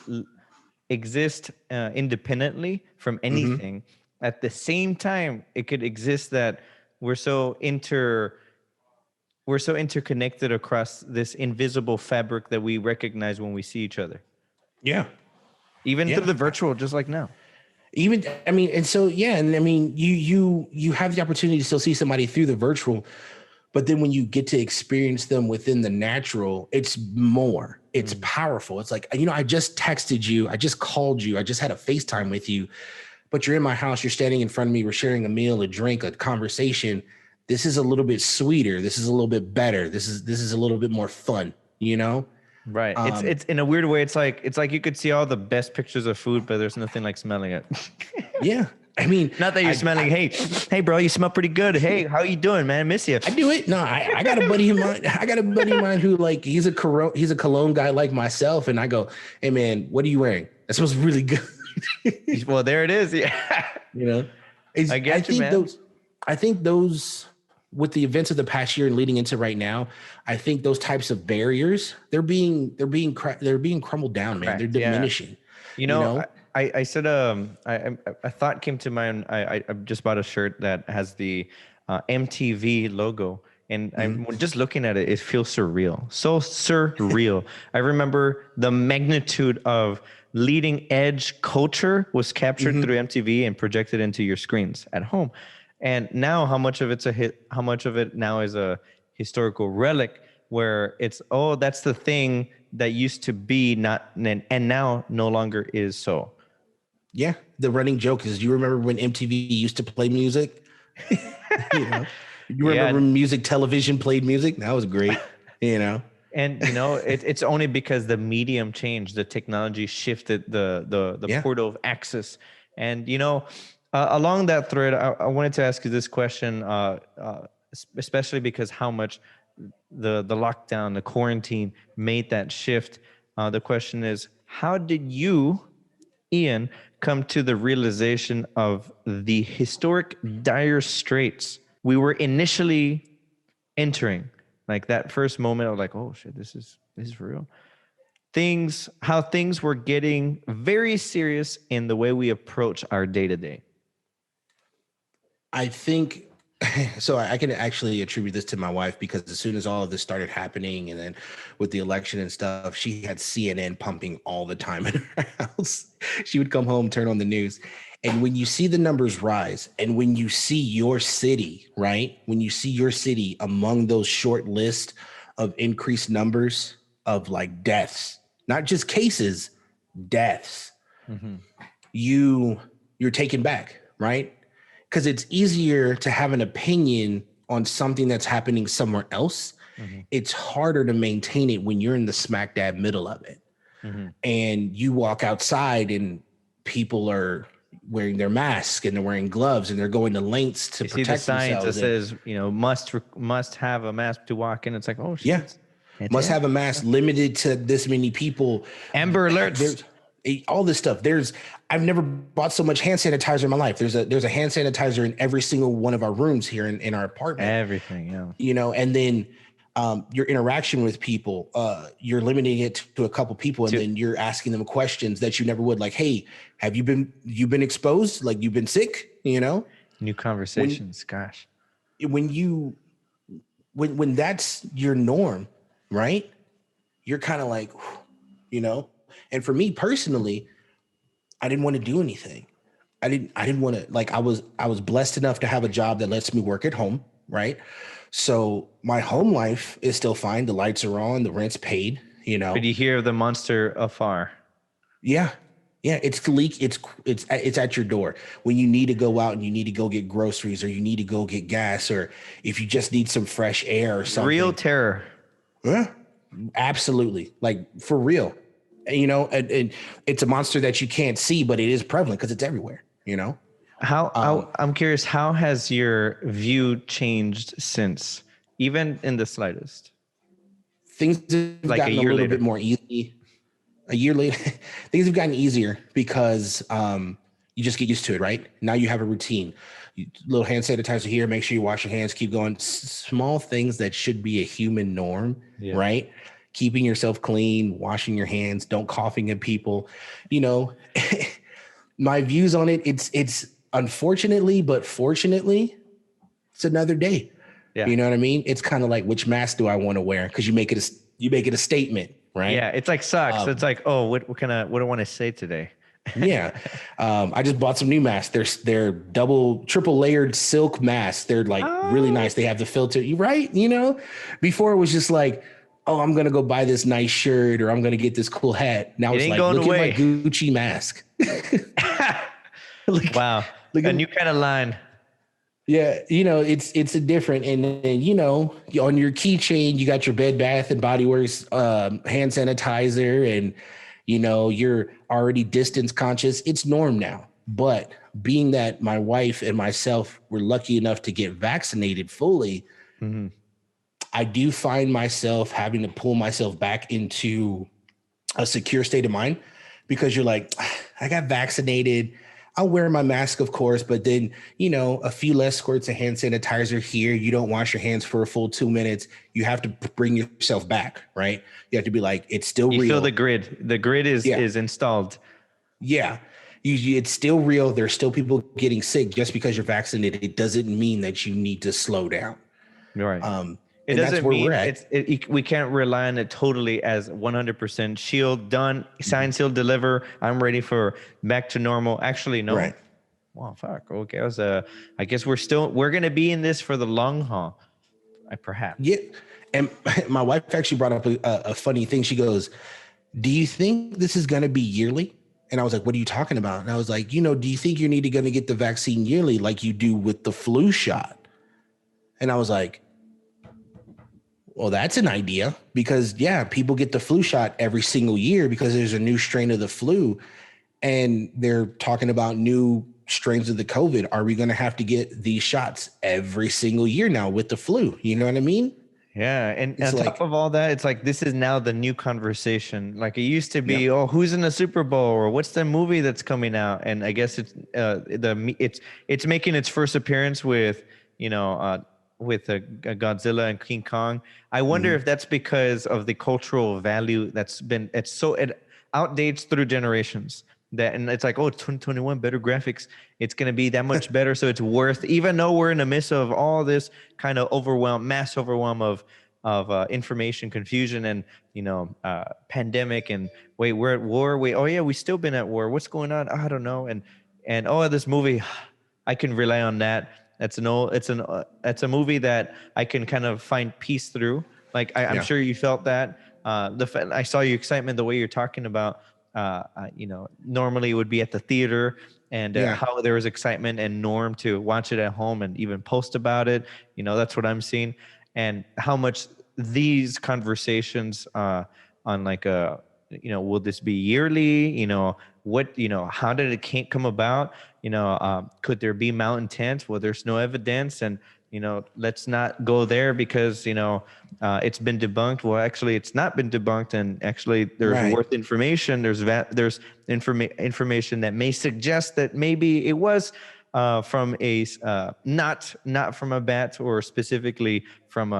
exist independently from anything. At the same time, it could exist that we're so interconnected across this invisible fabric that we recognize when we see each other. Yeah. Even through the virtual, just like now. And you have the opportunity to still see somebody through the virtual, but then when you get to experience them within the natural, it's powerful. It's like, you know, I just texted you, I just called you, I just had a FaceTime with you, but you're in my house, you're standing in front of me, we're sharing a meal, a drink, a conversation. This is a little bit sweeter. This is a little bit better. This is a little bit more fun, you know? Right. It's in a weird way. It's like you could see all the best pictures of food, but there's nothing like smelling it. Yeah. I mean, not that you're smelling. Hey, bro, you smell pretty good. Hey, how you doing, man? I miss you. I do it. No, I got a buddy of mine. Who like he's a cologne guy like myself, and I go, hey man, what are you wearing? That smells really good. Well, there it is. Yeah. You know, I think those with the events of the past year and leading into right now, I think those types of barriers they're being crumbled down, man. They're diminishing. Yeah. You know? I said a thought came to mind. I just bought a shirt that has the MTV logo, and I'm just looking at it. It feels surreal, so surreal. I remember the magnitude of leading edge culture was captured through MTV and projected into your screens at home. And now how much of it now is a historical relic where it's, oh, that's the thing that used to be not, and now no longer is so. Yeah. The running joke is, you remember when MTV used to play music? You remember when music television played music? That was great, you know? And, you know, it's only because the medium changed, the technology shifted the portal of access. And, you know, along that thread, I wanted to ask you this question, especially because how much the lockdown, the quarantine made that shift. The question is, how did you, Ian, come to the realization of the historic dire straits we were initially entering? Like that first moment of like, oh shit, this is for real. How things were getting very serious in the way we approach our day-to-day. I think so. I can actually attribute this to my wife, because as soon as all of this started happening, and then with the election and stuff, she had CNN pumping all the time in her house. She would come home, turn on the news. And when you see the numbers rise, and when you see your city, right? When you see your city among those short list of increased numbers of like deaths, not just cases, deaths, you're taken back, right? Because it's easier to have an opinion on something that's happening somewhere else. It's harder to maintain it when you're in the smack dab middle of it. And you walk outside and people are wearing their mask and they're wearing gloves and they're going to lengths to protect themselves. See the signs that says, you know, must have a mask to walk in. It's like, oh shit. Yeah. Must have a mask, limited to this many people. Amber alerts. all this stuff. I've never bought so much hand sanitizer in my life. There's a hand sanitizer in every single one of our rooms here in our apartment. Everything, yeah. You know, and then your interaction with people, you're limiting it to a couple people, and then you're asking them questions that you never would. Like, hey, have you been exposed? Like, you've been sick? You know, new conversations. When that's your norm, right? You're kind of like, you know. And for me personally, I didn't want to do anything. I didn't want to, like, I was blessed enough to have a job that lets me work at home, right? So my home life is still fine. The lights are on, the rent's paid, you know. But you hear the monster afar. Yeah. Yeah. It's at your door when you need to go out and you need to go get groceries, or you need to go get gas, or if you just need some fresh air or something. Real terror. Yeah, absolutely. Like, for real, you know, and it's a monster that you can't see, but it is prevalent because it's everywhere, you know. I'm curious, how has your view changed since, even in the slightest? Things have like gotten a little bit more easy. A year later, things have gotten easier because you just get used to it, right? Now you have a routine. Little hand sanitizer here, make sure you wash your hands, keep going. Small things that should be a human norm, right? Keeping yourself clean, washing your hands, don't coughing at people. You know, my views on it, it's unfortunately, but fortunately, it's another day. Yeah. You know what I mean? It's kind of like, which mask do I want to wear? Because you make it a statement, right? Yeah, it's like socks. It's like, oh, what do I want to say today? Yeah. I just bought some new masks. They're triple layered silk masks. They're like really nice. They have the filter, right? You know, before it was just like, oh, I'm going to go buy this nice shirt, or I'm going to get this cool hat. Now it's like, look at my Gucci mask. Wow. A new kind of line. Yeah. You know, it's a different, and you know, on your keychain, you got your Bed Bath and Body Works hand sanitizer, and you know, you're already distance conscious. It's norm now. But being that my wife and myself were lucky enough to get vaccinated fully, I do find myself having to pull myself back into a secure state of mind, because you're like, I got vaccinated. I'll wear my mask, of course, but then, you know, a few less squirts of hand sanitizer here. You don't wash your hands for a full 2 minutes. You have to bring yourself back, right? You have to be like, it's still real. You feel the grid. The grid is installed. Yeah. It's still real. There's still people getting sick. Just because you're vaccinated, it doesn't mean that you need to slow down. Right. It doesn't mean we can't rely on it totally as 100% shield done, sign, seal, deliver. I'm ready for back to normal. Actually, no. Right. Wow, fuck. Okay, I guess we're gonna be in this for the long haul. Perhaps. Yeah. And my wife actually brought up a funny thing. She goes, "Do you think this is gonna be yearly?" And I was like, "What are you talking about?" And I was like, "You know, do you think you're going to get the vaccine yearly like you do with the flu shot?" And I was like, well, that's an idea, because people get the flu shot every single year because there's a new strain of the flu, and they're talking about new strains of the COVID. Are we going to have to get these shots every single year now with the flu? You know what I mean? Yeah. And on top of all that, it's like, this is now the new conversation. Like, it used to be, oh, who's in the Super Bowl, or what's the movie that's coming out? And I guess it's making its first appearance with, you know, with Godzilla and King Kong. I wonder if that's because of the cultural value it outdates through generations. And it's like, oh, 2021, better graphics. It's going to be that much better. So it's worth, even though we're in the midst of all this kind of mass overwhelm of information, confusion, and, you know, pandemic, and wait, we're at war. Wait, oh yeah, we still been at war. What's going on? I don't know. And oh, this movie, I can rely on that. It's a movie that I can kind of find peace through. Like, I'm sure you felt that. I saw your excitement, the way you're talking about, you know, normally it would be at the theater, and how there was excitement and norm to watch it at home and even post about it. You know, that's what I'm seeing, and how much these conversations on like you know, will this be yearly? You know, how did it come about? You know, could there be mountain tents? Well, there's no evidence. And let's not go there because, it's been debunked. Well, actually it's not been debunked. And actually there's Right. worth information. There's information that may suggest that maybe it was from a, not from a bat, or specifically from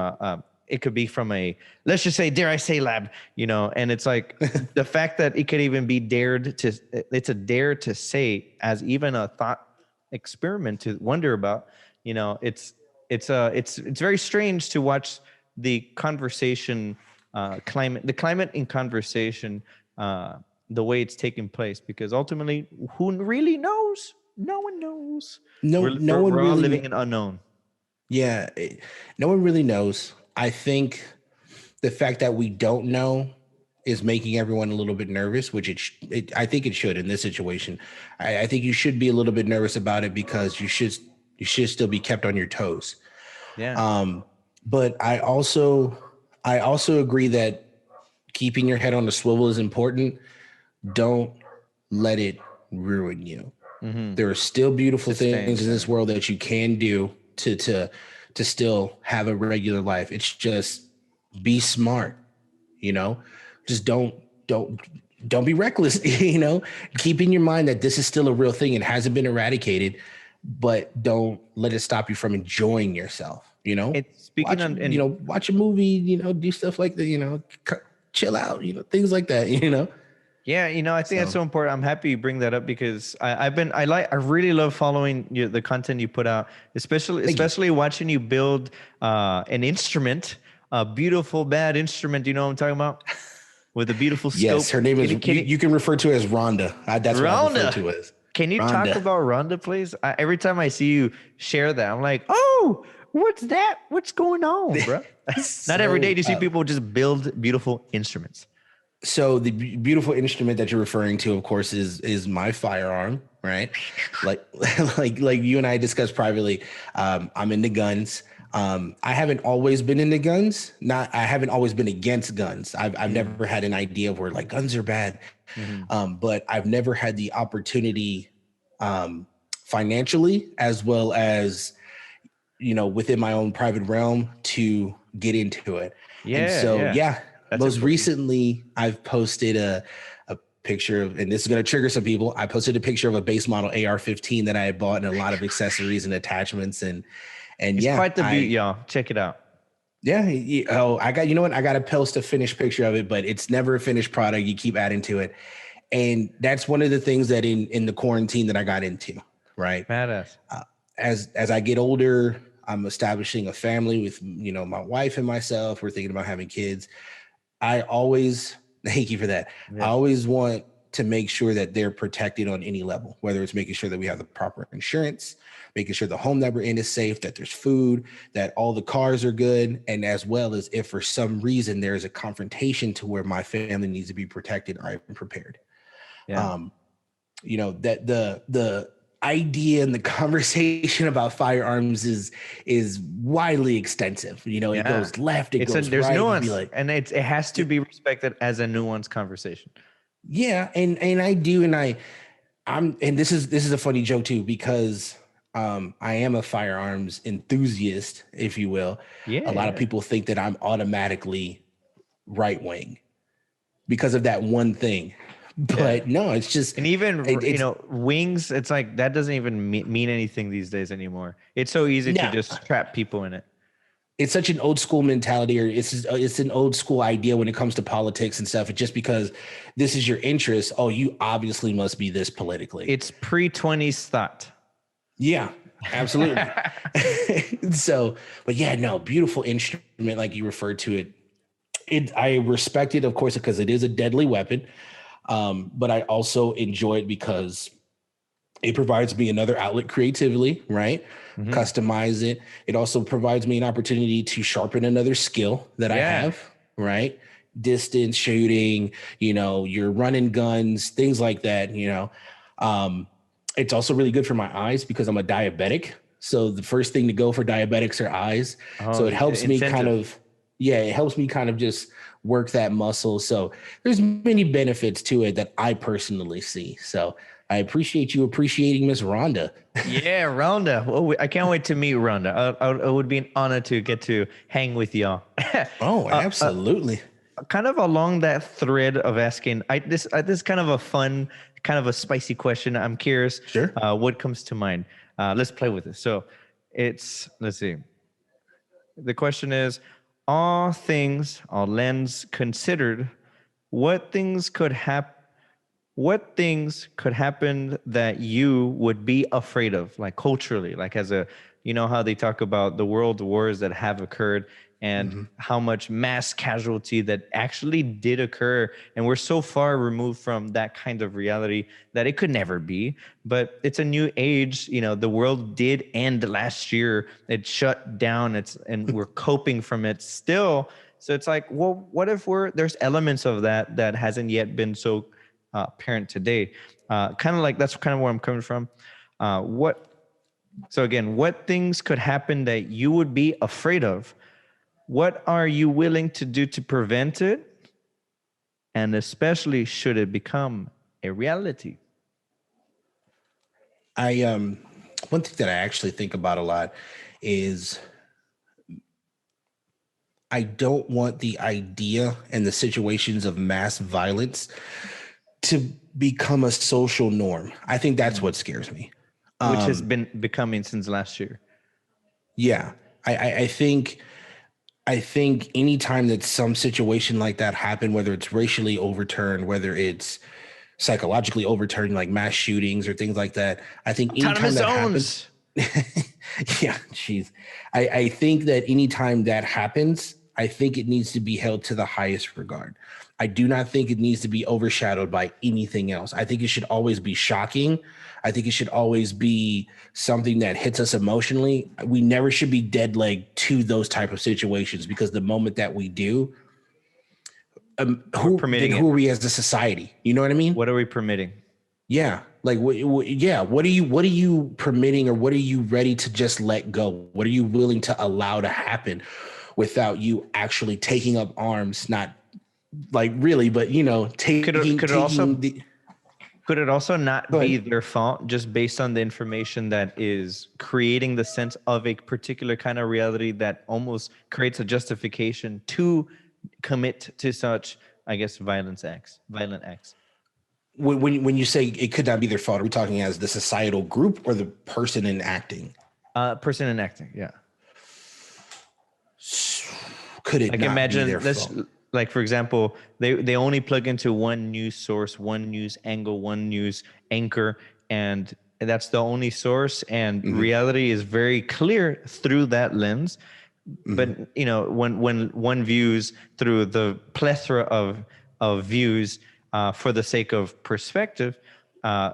it could be from a, let's just say, dare I say, lab, and it's like the fact that it could even be it's a dare to say as even a thought experiment to wonder about, it's very strange to watch the conversation, the climate in conversation, the way it's taking place, because ultimately, who really knows? No one knows. No one We're all really living in unknown. Yeah, no one really knows. I think the fact that we don't know is making everyone a little bit nervous, which I think it should in this situation. I think you should be a little bit nervous about it because you should still be kept on your toes. Yeah. But I also agree that keeping your head on the swivel is important. Don't let it ruin you. Mm-hmm. There are still beautiful things in this world that you can do to still have a regular life. It's just be smart, just don't be reckless, keep in your mind that this is still a real thing. It hasn't been eradicated, but don't let it stop you from enjoying yourself, watch a movie, do stuff like that, chill out, things like that, Yeah, I think that's so important. I'm happy you bring that up because I really love following the content you put out, especially watching you build an instrument, a beautiful bad instrument. Do you know what I'm talking about? With a beautiful scope. Yes, her name is. You can refer to as Rhonda. That's what I refer to as. Can you Rhonda. talk about Rhonda, please? Every time I see you share that, I'm like, oh, what's that? What's going on, bro? Not every day do you see people just build beautiful instruments. So the beautiful instrument that you're referring to, of course, is my firearm, right? like you and I discussed privately. I'm into guns. I haven't always been into guns. I haven't always been against guns. I've never had an idea of where like guns are bad. Mm-hmm. But I've never had the opportunity, financially, as well as, within my own private realm, to get into it. Yeah. And so, That's most important. Recently, I've posted a picture of, and this is going to trigger some people. I posted a picture of a base model AR-15 that I had bought, and a lot of accessories and attachments, and it's quite the beauty, y'all. Check it out. Yeah. I got to post a finished picture of it, but it's never a finished product. You keep adding to it, and that's one of the things that in the quarantine that I got into. Right. Badass. As I get older, I'm establishing a family with my wife and myself. We're thinking about having kids. I always, thank you for that. Yes. I always want to make sure that they're protected on any level, whether it's making sure that we have the proper insurance, making sure the home that we're in is safe, that there's food, that all the cars are good. And as well as if for some reason there's a confrontation to where my family needs to be protected, I'm prepared. Yeah. That the idea and the conversation about firearms is widely extensive. It goes left, it goes there's right. Nuance, and it has to be respected as a nuanced conversation. Yeah, and I do, and and this is a funny joke too, because I am a firearms enthusiast, if you will. Yeah. A lot of people think that I'm automatically right wing because of that one thing. But no, it's just, and even wings. It's like that doesn't even mean anything these days anymore. It's so easy to just trap people in it. It's such an old school mentality, or it's an old school idea when it comes to politics and stuff. It's just because this is your interest. Oh, you obviously must be this politically. It's pre-20s thought. Yeah, absolutely. So, but yeah, no, beautiful instrument like you referred to it. I respect it, of course, because it is a deadly weapon. But I also enjoy it because it provides me another outlet creatively, right? Mm-hmm. Customize it. It also provides me an opportunity to sharpen another skill that I have, right? Distance shooting, you're running guns, things like that, It's also really good for my eyes because I'm a diabetic. So the first thing to go for diabetics are eyes. So it helps me it helps me kind of just work that muscle. So there's many benefits to it that I personally see. So I appreciate you appreciating Miss Rhonda. Yeah, Rhonda. Well, I can't wait to meet Rhonda. It would be an honor to get to hang with y'all. Oh, absolutely. Kind of along that thread of asking, this is kind of a fun, kind of a spicy question. I'm curious. Sure. What comes to mind? Let's play with it. So, let's see. The question is, all lens considered, what things could happen? What things could happen that you would be afraid of, like culturally, like how they talk about the world wars that have occurred and how much mass casualty that actually did occur. And we're so far removed from that kind of reality that it could never be. But it's a new age. The world did end last year. It shut down. And we're coping from it still. So it's like, well, what if there's elements of that hasn't yet been so apparent today? Kind of like, that's kind of where I'm coming from. So again, what things could happen that you would be afraid of? What are you willing to do to prevent it? And especially should it become a reality? One thing that I actually think about a lot is I don't want the idea and the situations of mass violence to become a social norm. I think that's what scares me. Which has been becoming since last year. Yeah. I think anytime that some situation like that happened, whether it's racially overturned, whether it's psychologically overturned, like mass shootings or things like that, I think anytime that happens, yeah, geez. I think that anytime that happens, I think it needs to be held to the highest regard. I do not think it needs to be overshadowed by anything else. I think it should always be shocking. I think it should always be something that hits us emotionally. We never should be dead leg to those type of situations, because the moment that we do, who are we as a society? You know what I mean? What are we permitting? Yeah. Like, what are you permitting, or what are you ready to just let go? What are you willing to allow to happen without you actually taking up arms? Not like really, but could it also not be their fault, just based on the information that is creating the sense of a particular kind of reality that almost creates a justification to commit to such, I guess, violent acts? When you say it could not be their fault, are we talking as the societal group or the person enacting? Person enacting, yeah. Could it not be their fault? Like, for example, they only plug into one news source, one news angle, one news anchor, and that's the only source. And reality is very clear through that lens. But when one views through the plethora of views for the sake of perspective,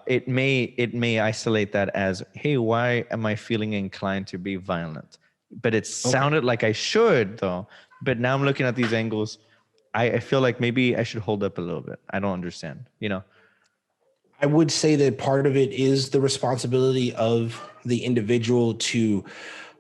it may isolate that as, hey, why am I feeling inclined to be violent? But it sounded like I should, though. But now I'm looking at these angles. I feel like maybe I should hold up a little bit. I don't understand, I would say that part of it is the responsibility of the individual to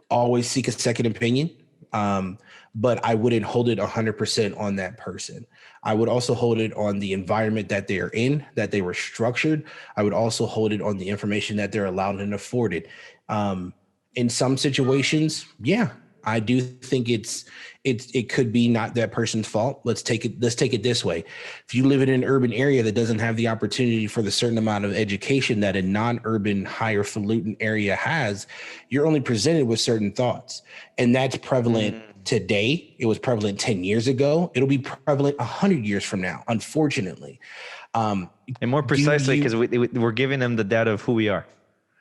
always seek a second opinion. But I wouldn't hold it 100% on that person. I would also hold it on the environment that they are in, that they were structured. I would also hold it on the information that they're allowed and afforded. In some situations, yeah, I do think it could be not that person's fault. Let's take it this way. If you live in an urban area that doesn't have the opportunity for the certain amount of education that a non-urban, higher falutin area has, you're only presented with certain thoughts. And that's prevalent today. It was prevalent 10 years ago. It'll be prevalent 100 years from now, unfortunately. And more precisely, because we're giving them the data of who we are.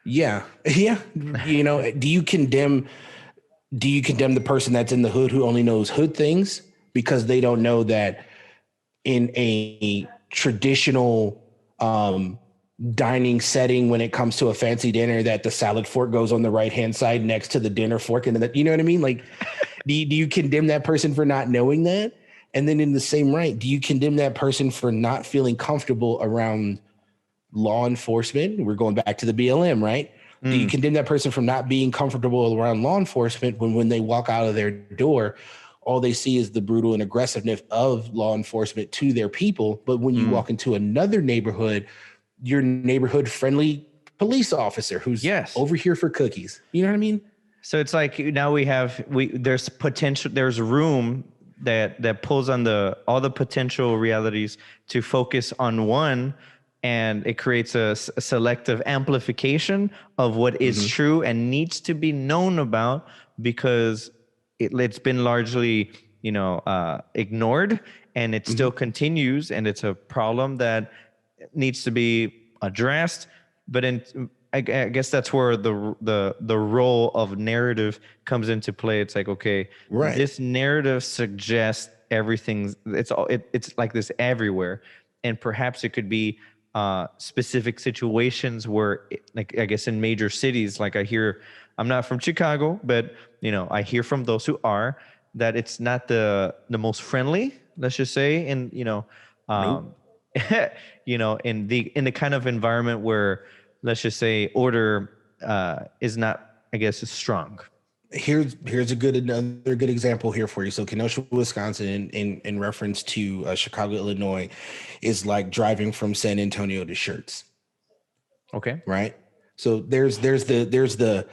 Yeah. Yeah. Do you condemn the person that's in the hood who only knows hood things because they don't know that in a traditional dining setting, when it comes to a fancy dinner, that the salad fork goes on the right-hand side next to the dinner fork? And you know what I mean? Like, do you condemn that person for not knowing that? And then in the same right, do you condemn that person for not feeling comfortable around law enforcement? We're going back to the BLM, right? Do you condemn that person for not being comfortable around law enforcement when they walk out of their door, all they see is the brutal and aggressiveness of law enforcement to their people? But when you walk into another neighborhood, your neighborhood friendly police officer who's over here for cookies. You know what I mean? So it's like now there's potential, there's room that pulls on all the potential realities to focus on one, and it creates a selective amplification of what is true and needs to be known about, because it's been largely, ignored, and it still continues, and it's a problem that needs to be addressed. But I guess that's where the role of narrative comes into play. It's like, okay, this narrative suggests everything's, it's like this everywhere, and perhaps it could be specific situations where, like, I guess in major cities, like I'm not from Chicago, but I hear from those who are, that it's not the most friendly, let's just say, in in the kind of environment where, let's just say, order is not, I guess, as strong. Here's another good example here for you. So Kenosha, Wisconsin, in reference to Chicago, Illinois, is like driving from San Antonio to Schertz. Okay. Right. So there's the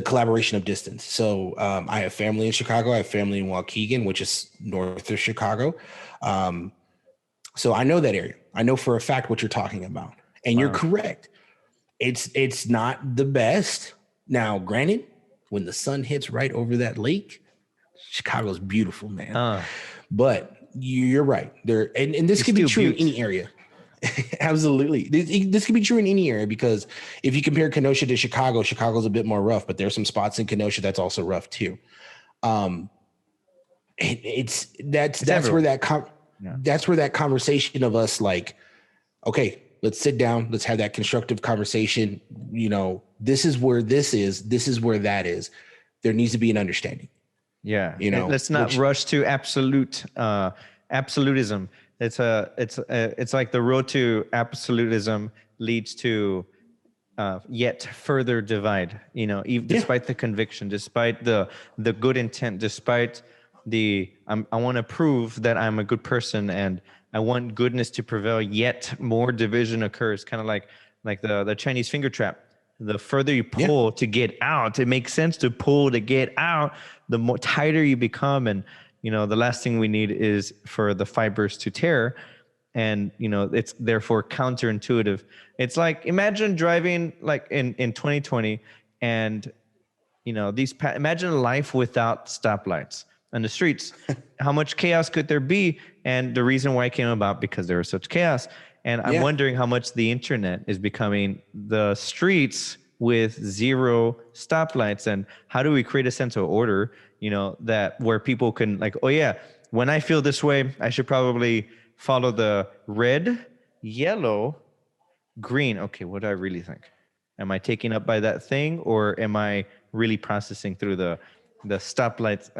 collaboration of distance. So I have family in Chicago. I have family in Waukegan, which is north of Chicago. So I know that area. I know for a fact what you're talking about, and you're correct. It's not the best. Now, granted, when the sun hits right over that lake, Chicago's beautiful, man. But you're right there, and this could be true in any area. Absolutely. This could be true in any area, because if you compare Kenosha to Chicago, Chicago's a bit more rough, but there's some spots in Kenosha that's also rough too. That's where that conversation of us, like, okay, let's sit down, let's have that constructive conversation. This is where this is where that is. There needs to be an understanding. Yeah. Let's not rush to absolutism. It's like the road to absolutism leads to yet further divide, despite the conviction, despite the good intent, despite I want to prove that I'm a good person and I want goodness to prevail, yet more division occurs. Kind of like the Chinese finger trap. The further you pull to get out, it makes sense to pull to get out, the more tighter you become. And the last thing we need is for the fibers to tear. And, it's therefore counterintuitive. It's like, imagine driving like in 2020 and, imagine life without stoplights on the streets. How much chaos could there be? And the reason why it came about, because there was such chaos. And I'm wondering how much the internet is becoming the streets with zero stoplights, and how do we create a sense of order, that where people can, like, oh yeah, when I feel this way, I should probably follow the red, yellow, green. Okay, what do I really think? Am I taken up by that thing, or am I really processing through the stoplights?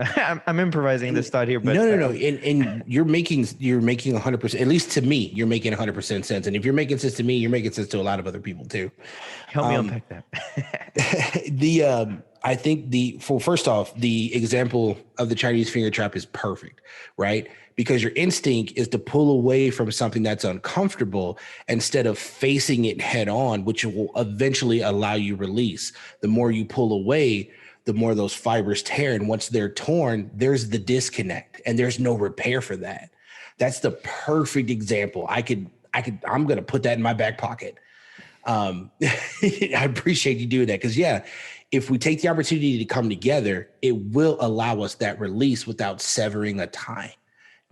I'm improvising this thought here, but no. And you're making 100%, at least to me, you're making 100% sense. And if you're making sense to me, you're making sense to a lot of other people too. Help me unpack that. I think first off, the example of the Chinese finger trap is perfect, right? Because your instinct is to pull away from something that's uncomfortable instead of facing it head on, which will eventually allow you release. The more you pull away, the more those fibers tear. And once they're torn, there's the disconnect, and there's no repair for that. That's the perfect example. I'm going to put that in my back pocket. I appreciate you doing that, because if we take the opportunity to come together, it will allow us that release without severing a tie.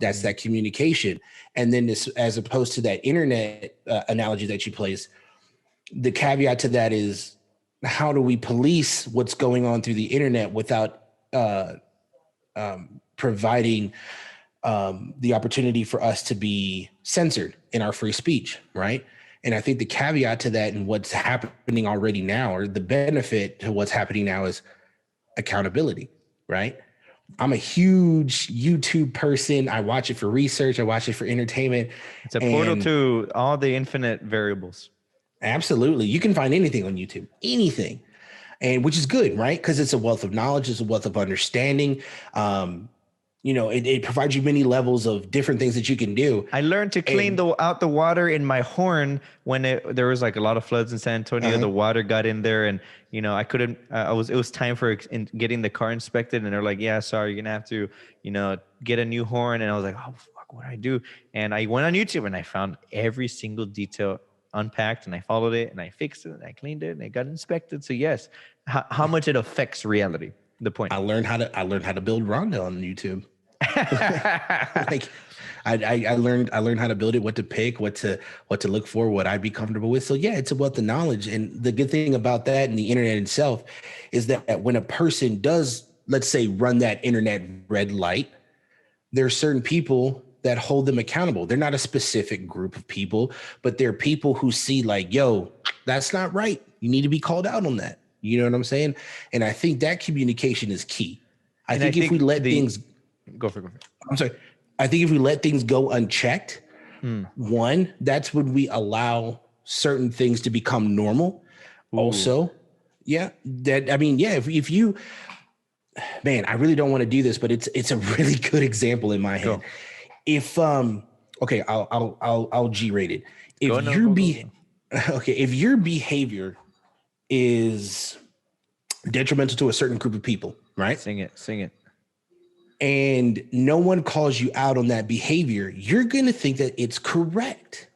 That's that communication. And then this, as opposed to that internet analogy that you placed, the caveat to that is, how do we police what's going on through the internet without providing the opportunity for us to be censored in our free speech, right? And I think the caveat to that and what's happening already now, or the benefit to what's happening now, is accountability, right? I'm a huge YouTube person. I watch it for research. I watch it for entertainment. It's a portal to all the infinite variables. Absolutely. You can find anything on YouTube, anything. And which is good, right? Because it's a wealth of knowledge, it's a wealth of understanding. it provides you many levels of different things that you can do. I learned to clean out the water in my horn when there was like a lot of floods in San Antonio. The water got in there, and I couldn't. It was time for getting the car inspected, and they're like, "Yeah, sorry, you're gonna have to, get a new horn." And I was like, "Oh fuck, what do I do?" And I went on YouTube and I found every single detail unpacked, and I followed it, and I fixed it, and I cleaned it, and it got inspected. So yes, how much it affects reality. The point. I learned how to build Rhonda on YouTube. Like I learned how to build it, what to pick, what to look for, what I'd be comfortable with. So yeah, it's a wealth of knowledge. And the good thing about that and the internet itself is that when a person does, let's say, run that internet red light, there are certain people that hold them accountable. They're not a specific group of people, but they're people who see like, yo, that's not right. You need to be called out on that. You know what I'm saying? And I think that communication is key. I think if we let things go for it. I'm sorry. I think if we let things go unchecked, one, that's when we allow certain things to become normal. Ooh. Also, if you, man, I really don't want to do this, but it's a really good example in my head. Go. If okay, I'll G-rate it. If your behavior is detrimental to a certain group of people, right? Sing it. And no one calls you out on that behavior, you're going to think that it's correct,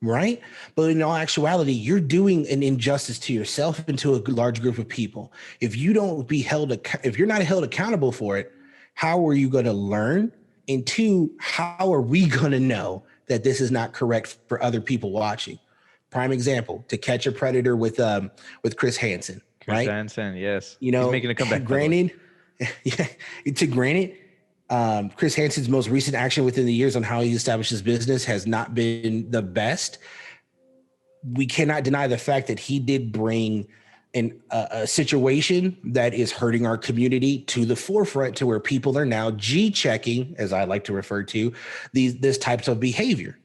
right? But in all actuality, you're doing an injustice to yourself and to a large group of people. If you don't if you're not held accountable for it, how are you going to learn? And two, how are we going to know that this is not correct for other people watching? Prime example, To Catch a Predator with Chris Hansen, right? Chris Hansen, yes. He's making a comeback. Granted, Chris Hansen's most recent action within the years on how he established his business has not been the best. We cannot deny the fact that he did bring a situation that is hurting our community to the forefront, to where people are now G-checking, as I like to refer to, this types of behavior.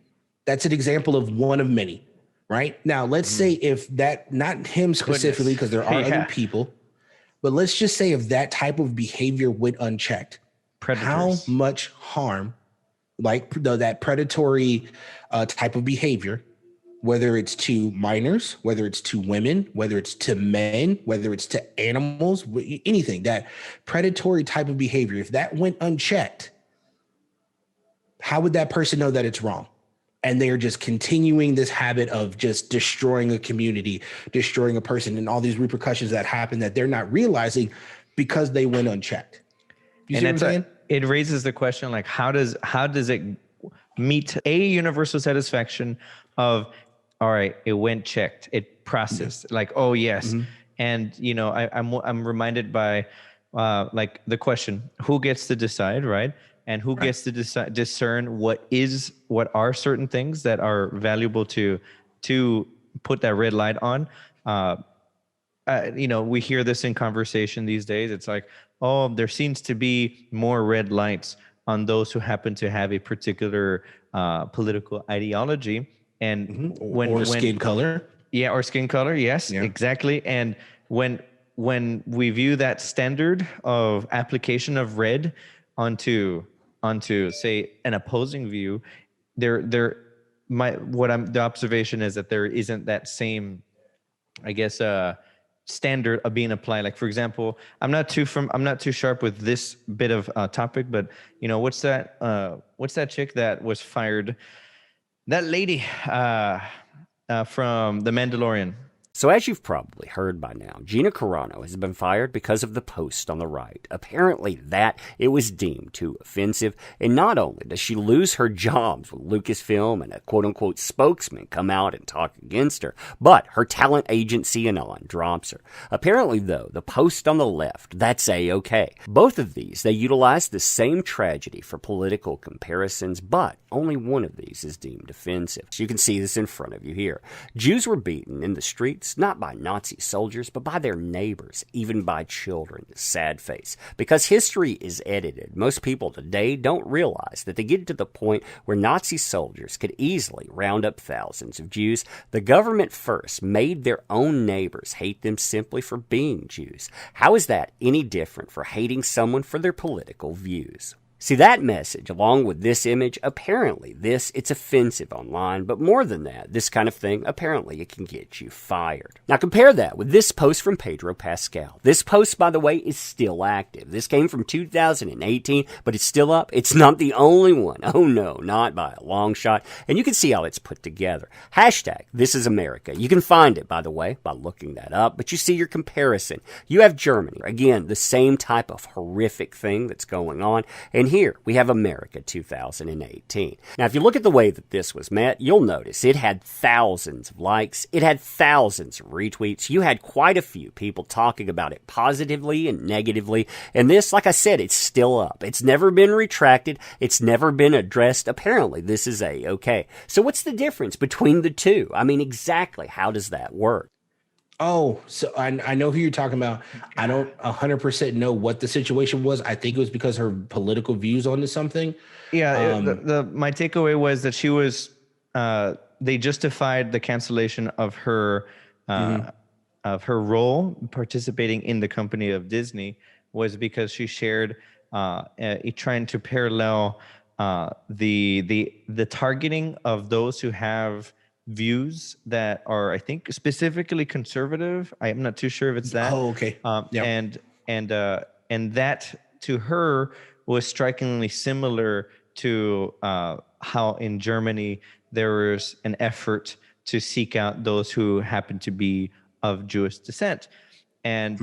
That's an example of one of many. Right now, let's say if that, not him specifically, because there are other people, but let's just say if that type of behavior went unchecked, how much harm, like that predatory type of behavior, whether it's to minors, whether it's to women, whether it's to men, whether it's to animals, anything, that predatory type of behavior, if that went unchecked, how would that person know that it's wrong? And they're just continuing this habit of just destroying a community, destroying a person, and all these repercussions that happen that they're not realizing because they went unchecked. You see what I'm saying? It raises the question, like, how does it meet a universal satisfaction of, all right, it went checked, it processed, like, oh yes. And I'm reminded by like the question, who gets to decide, right? And who gets to discern what are certain things that are valuable to put that red light on. We hear this in conversation these days. It's like, oh, there seems to be more red lights on those who happen to have a particular political ideology, and or skin color. Yeah, or skin color. Yes, exactly. And when we view that standard of application of red onto say an opposing view, the observation is that there isn't that same, I guess, standard of being applied. Like, for example, I'm not too sharp with this bit of topic, but what's that chick that was fired, that lady from The Mandalorian? So as you've probably heard by now, Gina Carano has been fired because of the post on the right. Apparently it was deemed too offensive, and not only does she lose her jobs with Lucasfilm and a quote-unquote spokesman come out and talk against her, but her talent agency and on drops her. Apparently, though, the post on the left, that's A-okay. Both of these, they utilize the same tragedy for political comparisons, but only one of these is deemed offensive. So you can see this in front of you here. Jews were beaten in the streets, not by Nazi soldiers, but by their neighbors, even by children. Sad face. Because history is edited, most people today don't realize that to get to the point where Nazi soldiers could easily round up thousands of Jews, the government first made their own neighbors hate them simply for being Jews. How is that any different for hating someone for their political views? See, that message, along with this image, apparently it's offensive online, but more than that, this kind of thing, apparently it can get you fired. Now compare that with this post from Pedro Pascal. This post, by the way, is still active. This came from 2018, but it's still up. It's not the only one. Oh no, not by a long shot. And you can see how it's put together. Hashtag, this is America. You can find it, by the way, by looking that up, but you see your comparison. You have Germany. Again, the same type of horrific thing that's going on. And here we have America 2018. Now, if you look at the way that this was met, you'll notice it had thousands of likes. It had thousands of retweets. You had quite a few people talking about it positively and negatively. And this, like I said, it's still up. It's never been retracted. It's never been addressed. Apparently, this is A-okay. So what's the difference between the two? I mean, exactly how does that work? Oh, so I know who you're talking about. I don't 100% know what the situation was. I think it was because her political views onto something. Yeah, my takeaway was that she was. They justified the cancellation of her role participating in the company of Disney was because she shared trying to parallel the targeting of those who have views that are, I think, specifically conservative. I'm not too sure if it's that. Oh, okay. And that to her was strikingly similar to how in Germany there was an effort to seek out those who happen to be of Jewish descent, and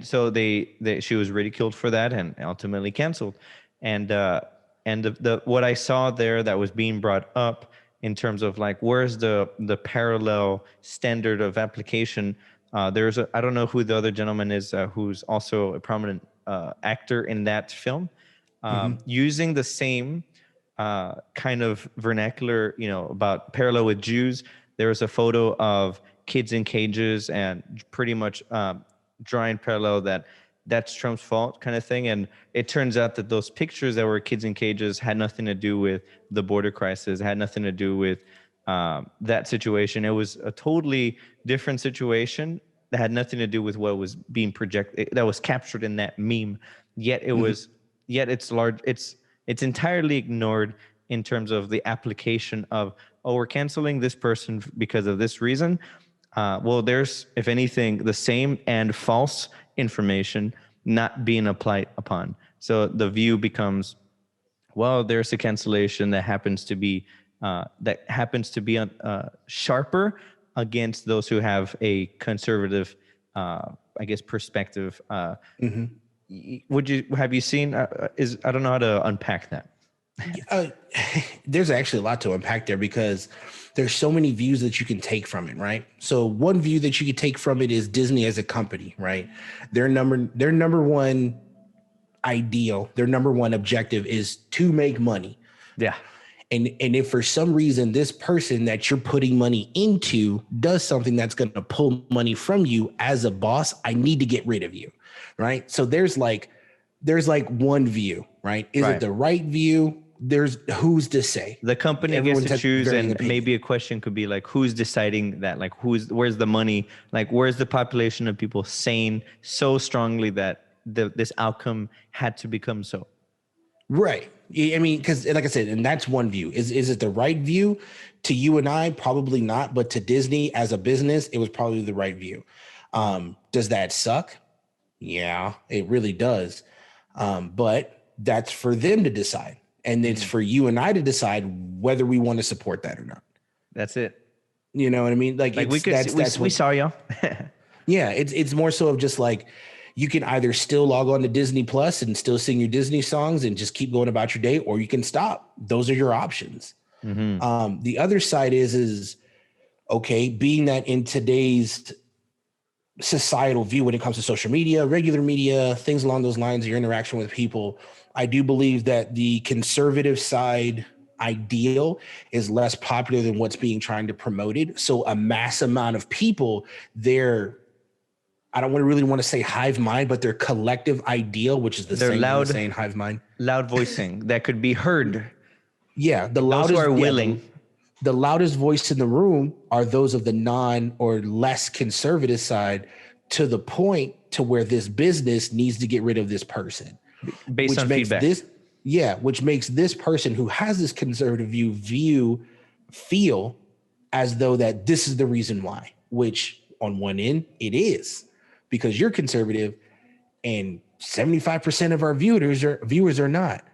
so she was ridiculed for that and ultimately canceled. And the what I saw there that was being brought up in terms of like where's the parallel standard of application. There's I don't know who the other gentleman is who's also a prominent actor in that film, using the same kind of vernacular, about parallel with Jews. There was a photo of kids in cages and pretty much drawing parallel that's Trump's fault kind of thing. And it turns out that those pictures that were kids in cages had nothing to do with the border crisis, had nothing to do with that situation. It was a totally different situation that had nothing to do with what was being projected, that was captured in that meme. Yet it was, it's large. It's entirely ignored in terms of the application of, we're canceling this person because of this reason. Well, there's, if anything, the same and false information not being applied upon. So the view becomes, well, there's a cancellation that happens to be sharper against those who have a conservative, perspective. Have you seen? I don't know how to unpack that. There's actually a lot to unpack there because there's so many views that you can take from it, right? So one view that you could take from it is Disney as a company, right? Their number one ideal, their number one objective is to make money. Yeah. And if for some reason this person that you're putting money into does something that's going to pull money from you as a boss, I need to get rid of you, right? So there's like one view, right? Is it the right view? There's who's to say. The company gets to choose, and maybe a question could be like, who's deciding that? Like, where's the money? Like, where's the population of people saying so strongly that this outcome had to become so? Right. I mean, because like I said, and that's one view. Is it the right view to you and I? Probably not. But to Disney as a business, it was probably the right view. Does that suck? Yeah, it really does. But that's for them to decide. And it's for you and I to decide whether we want to support that or not. That's it. You know what I mean? Like we saw y'all. Yeah, it's more so of just like, you can either still log on to Disney Plus and still sing your Disney songs and just keep going about your day, or you can stop. Those are your options. The other side is okay, being that in today's societal view, when it comes to social media, regular media, things along those lines, your interaction with people, I do believe that the conservative side ideal is less popular than what's being trying to promoted. So a mass amount of people, I don't really want to say hive mind, but their collective ideal, which is the same thing as saying hive mind. Loud voicing that could be heard. Yeah, the loudest are willing. The loudest voice in the room are those of the non or less conservative side, to the point to where this business needs to get rid of this person. Based on feedback. Yeah, which makes this person who has this conservative view feel as though that this is the reason why, which on one end it is, because you're conservative and 75% of our viewers are not.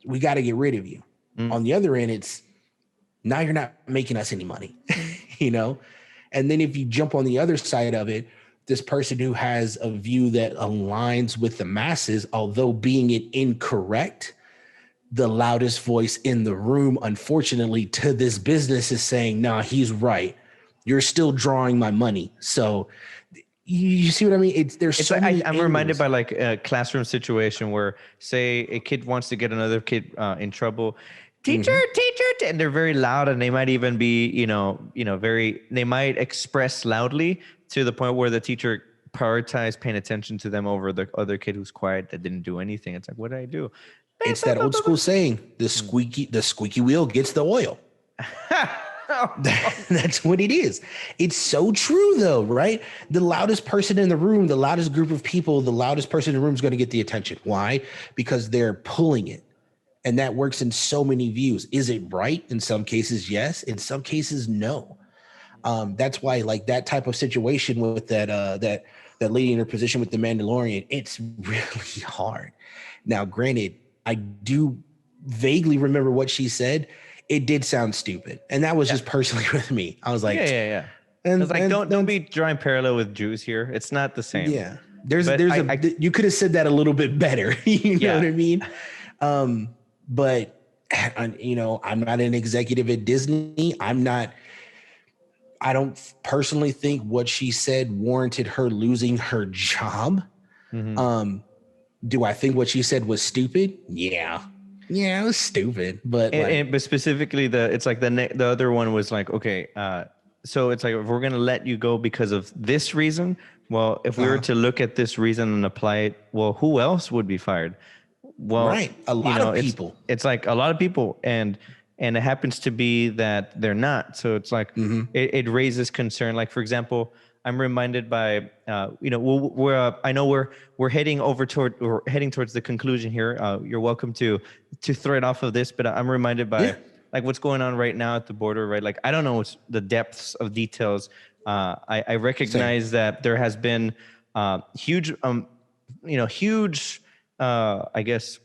We got to get rid of you. On the other end, it's now you're not making us any money, you know? And then if you jump on the other side of it, this person who has a view that aligns with the masses, although being it incorrect, the loudest voice in the room, unfortunately, to this business is saying, nah, he's right. You're still drawing my money. So you see what I mean? There's I'm angles. reminded by like a classroom situation where, say, a kid wants to get another kid in trouble. Teacher, and they're very loud, and they might even be, they might express loudly to the point where the teacher prioritized paying attention to them over the other kid who's quiet that didn't do anything. It's like, what did I do? It's that old school saying, the squeaky wheel gets the oil. That's what it is. It's so true though, right? The loudest person in the room, the loudest group of people, the loudest person in the room is going to get the attention. Why? Because they're pulling it. And that works in so many views. Is it right? In some cases, yes. In some cases, no. That's why, like that type of situation with that lady in her position with the Mandalorian, it's really hard. Now, granted, I do vaguely remember what she said. It did sound stupid, and that was just personally with me. I was like, yeah. And It's like, don't be drawing parallel with Jews here. It's not the same. Yeah, you could have said that a little bit better. You know what I mean? But I'm not an executive at Disney. I don't personally think what she said warranted her losing her job. Do I think what she said was stupid? Yeah, it was stupid. But but specifically, the other one was like, okay, so it's like, if we're gonna let you go because of this reason, well, if we were to look at this reason and apply it, well, who else would be fired? Well, right, a lot of people. It's like a lot of people, and it happens to be that they're not. So it's like it raises concern. Like, for example, I'm reminded by we're heading towards the conclusion here. You're welcome to thread off of this, but I'm reminded by like what's going on right now at the border, right? Like, I don't know what's the depths of details. I recognize that there has been huge, I guess.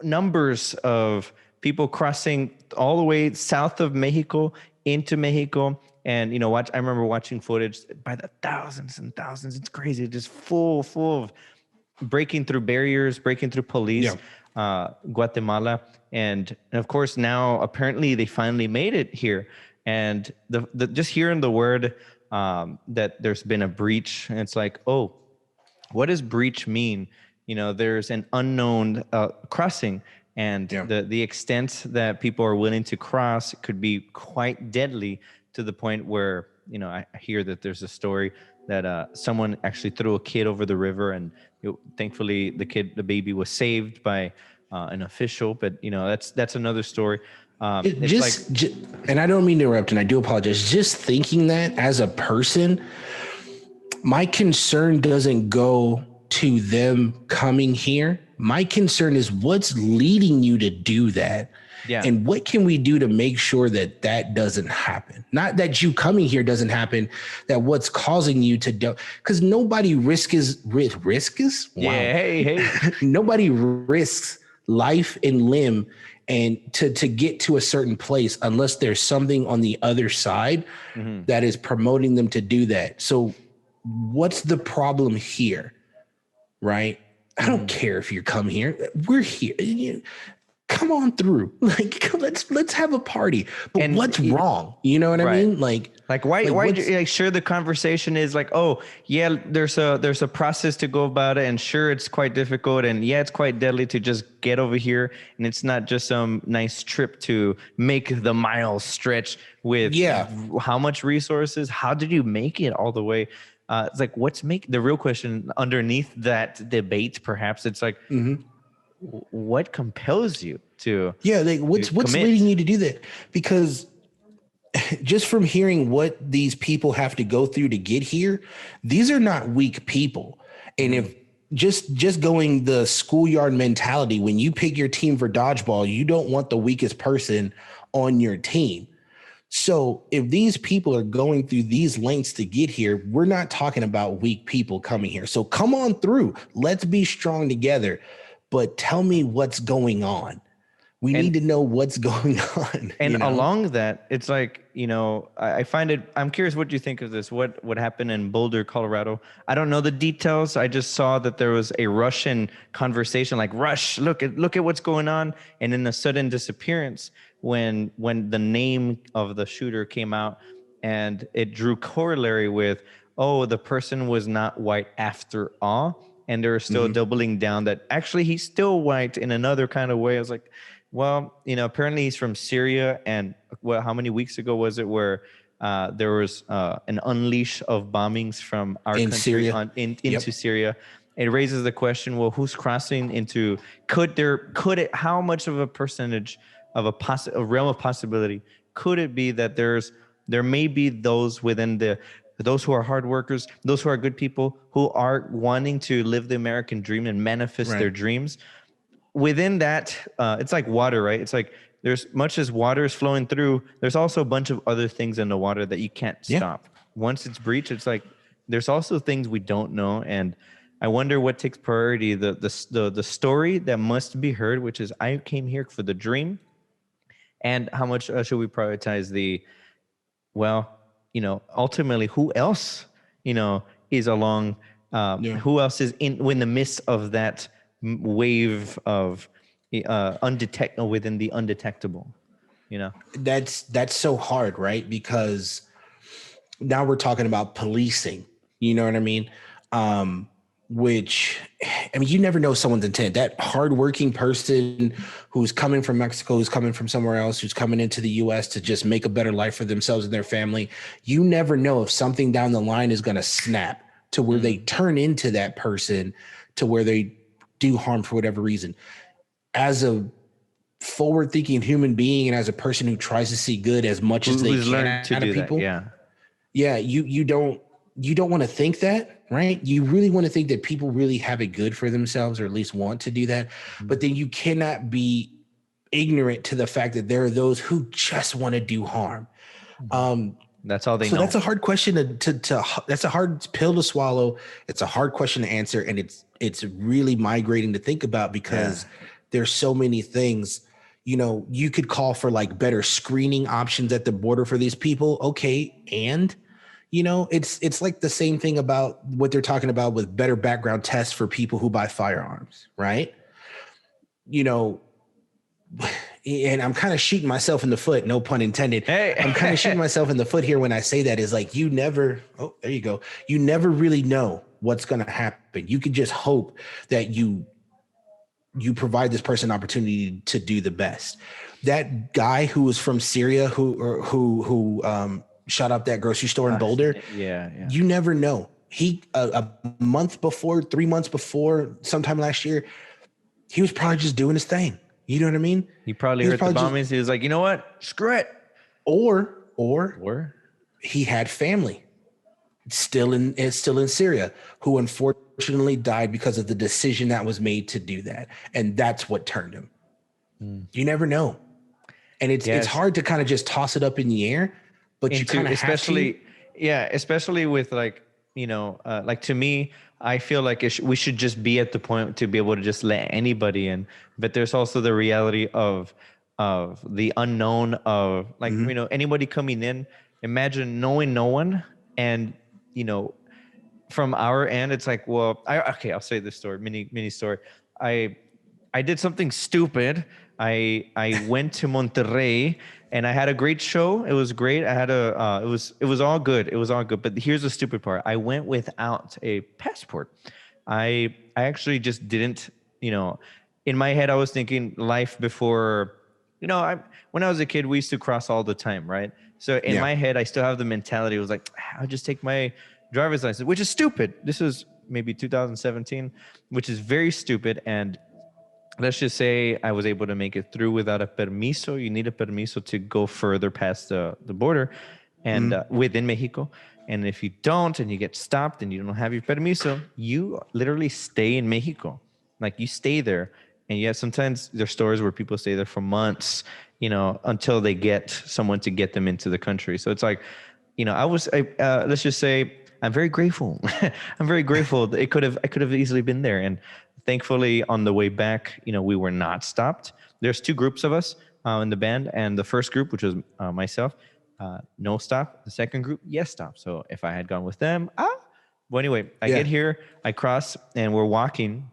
Numbers of people crossing all the way south of Mexico into Mexico. And, I remember watching footage by the thousands and thousands. It's crazy. Just full of breaking through barriers, breaking through police, Guatemala. And of course, now apparently they finally made it here. And the just hearing the word that there's been a breach, and it's like, oh, what does breach mean? There's an unknown crossing, and the extent that people are willing to cross could be quite deadly, to the point where, I hear that there's a story that someone actually threw a kid over the river, and thankfully the baby was saved by an official. But that's another story. And I don't mean to interrupt, and I do apologize. Just thinking that as a person, my concern doesn't go to them coming here. My concern is what's leading you to do that. Yeah. And what can we do to make sure that that doesn't happen? Not that you coming here doesn't happen, that what's causing you to do, because nobody risks. Wow. Yeah, hey. Nobody risks life and limb and to get to a certain place unless there's something on the other side that is promoting them to do that. So what's the problem here? Right? I don't care if you come here. We're here. come on through. Like, let's have a party. But And what's wrong? You know what I right. mean? Like why what's, like, sure, the conversation is like, oh yeah, there's a process to go about it, and sure, it's quite difficult, and yeah, it's quite deadly to just get over here, and it's not just some nice trip to make the miles stretch with yeah. how much resources, how did you make it all the way? It's like, the real question underneath that debate, perhaps it's like, what compels you to Yeah, like what's commit? leading you to do that? Because just from hearing what these people have to go through to get here, these are not weak people. And if just going the schoolyard mentality, when you pick your team for dodgeball, you don't want the weakest person on your team. So if these people are going through these lengths to get here, we're not talking about weak people coming here. So come on through. Let's be strong together. But tell me what's going on. We need to know what's going on. And you know? along that, it's like, I find it, I'm curious what you think of this. What happened in Boulder, Colorado? I don't know the details. I just saw that there was a Russian conversation, like, Rush, look at what's going on. And then a sudden disappearance when the name of the shooter came out, and it drew corollary with, oh, the person was not white after all. And they're still doubling down that actually he's still white in another kind of way. I was like, well, apparently he's from Syria, and how many weeks ago was it where there was an unleash of bombings from our In country Syria. into Syria? It raises the question: well, who's crossing into? How much of a percentage of a realm of possibility could it be that there may be those within those who are hard workers, those who are good people, who are wanting to live the American dream and manifest their dreams? Within that, it's like water, right? It's like there's much as water is flowing through, there's also a bunch of other things in the water that you can't stop. Once it's breached, it's like there's also things we don't know. And I wonder what takes priority, the story that must be heard, which is, I came here for the dream, and how much should we prioritize ultimately, who else, is along, who else is in the midst of that wave of undetectable within the undetectable, That's so hard, right? Because now we're talking about policing, you know what I mean? Which, I mean, you never know someone's intent. That hardworking person who's coming from Mexico, who's coming from somewhere else, who's coming into the US to just make a better life for themselves and their family. You never know if something down the line is going to snap to where they turn into that person, to where they do harm for whatever reason. As a forward-thinking human being, and as a person who tries to see good as much as they can out of people, you don't want to think that, right? You really want to think that people really have it good for themselves, or at least want to do that. But then you cannot be ignorant to the fact that there are those who just want to do harm. That's all they know. So that's a hard question to that's a hard pill to swallow. It's a hard question to answer, and it's really migrating to think about, because there's so many things. You could call for like better screening options at the border for these people. Okay. And, it's like the same thing about what they're talking about with better background tests for people who buy firearms, right? And I'm kind of shooting myself in the foot, no pun intended. Hey. I'm kind of shooting myself in the foot here when I say that, is like, you never really know what's going to happen. You could just hope that you provide this person an opportunity to do the best. That guy who was from Syria, who shot up that grocery store in Boulder. You never know. He, a month before, 3 months before, sometime last year, he was probably just doing his thing. You know what I mean? He probably heard the bombings. He was like, you know what? Screw it. Or he had family still in Syria, who unfortunately died because of the decision that was made to do that. And that's what turned him. You never know. And it's hard to kind of just toss it up in the air, but you kind of have to. Yeah, especially with like to me, I feel like we should just be at the point to be able to just let anybody in. But there's also the reality of the unknown of like, anybody coming in. Imagine knowing no one, and from our end, it's like, well, I'll say this story, mini story. I did something stupid. I went to Monterrey and I had a great show. It was great. I had it was all good. It was all good. But here's the stupid part. I went without a passport. I actually just didn't, in my head I was thinking life before, when I was a kid, we used to cross all the time, right? So in my head, I still have the mentality. It was like, I'll just take my driver's license, which is stupid. This was maybe 2017, which is very stupid. And let's just say I was able to make it through without a permiso. You need a permiso to go further past the border and within Mexico. And if you don't and you get stopped and you don't have your permiso, you literally stay in Mexico. Like you stay there. And yet sometimes there's stories where people stay there for months, until they get someone to get them into the country. So it's like, let's just say I'm very grateful. I'm very grateful. I could have easily been there. And thankfully on the way back, we were not stopped. There's two groups of us in the band. And the first group, which was myself, no stop. The second group, yes stop. So if I had gone with them, well, anyway, I get here, I cross and we're walking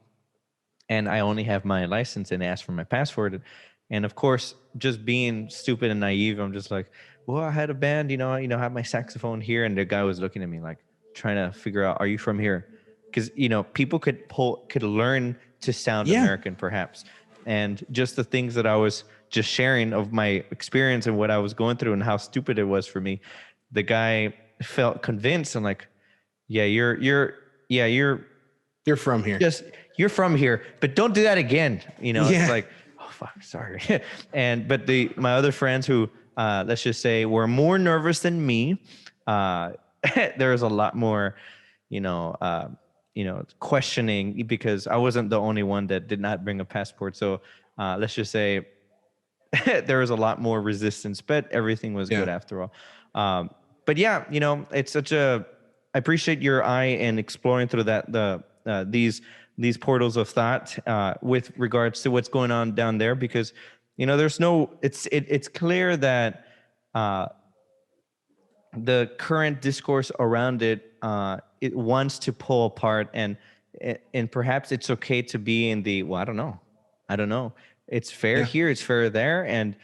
and I only have my license and ask for my passport. And of course, just being stupid and naive, I'm just like, well, I had a band, I have my saxophone here. And the guy was looking at me like trying to figure out, are you from here? Because, people could learn to sound American perhaps. And just the things that I was just sharing of my experience and what I was going through and how stupid it was for me, the guy felt convinced. I'm like, yeah, you're from here. You're from here, but don't do that again. It's like, oh fuck, sorry. But my other friends who, let's just say were more nervous than me, there was a lot more, questioning because I wasn't the only one that did not bring a passport. So let's just say there was a lot more resistance, but everything was good after all. But yeah, it's I appreciate your eye and exploring through that, these portals of thought with regards to what's going on down there, because it's clear that the current discourse around it wants to pull apart, and perhaps it's okay to be in the, well, I don't know. It's fair here, it's fair there, and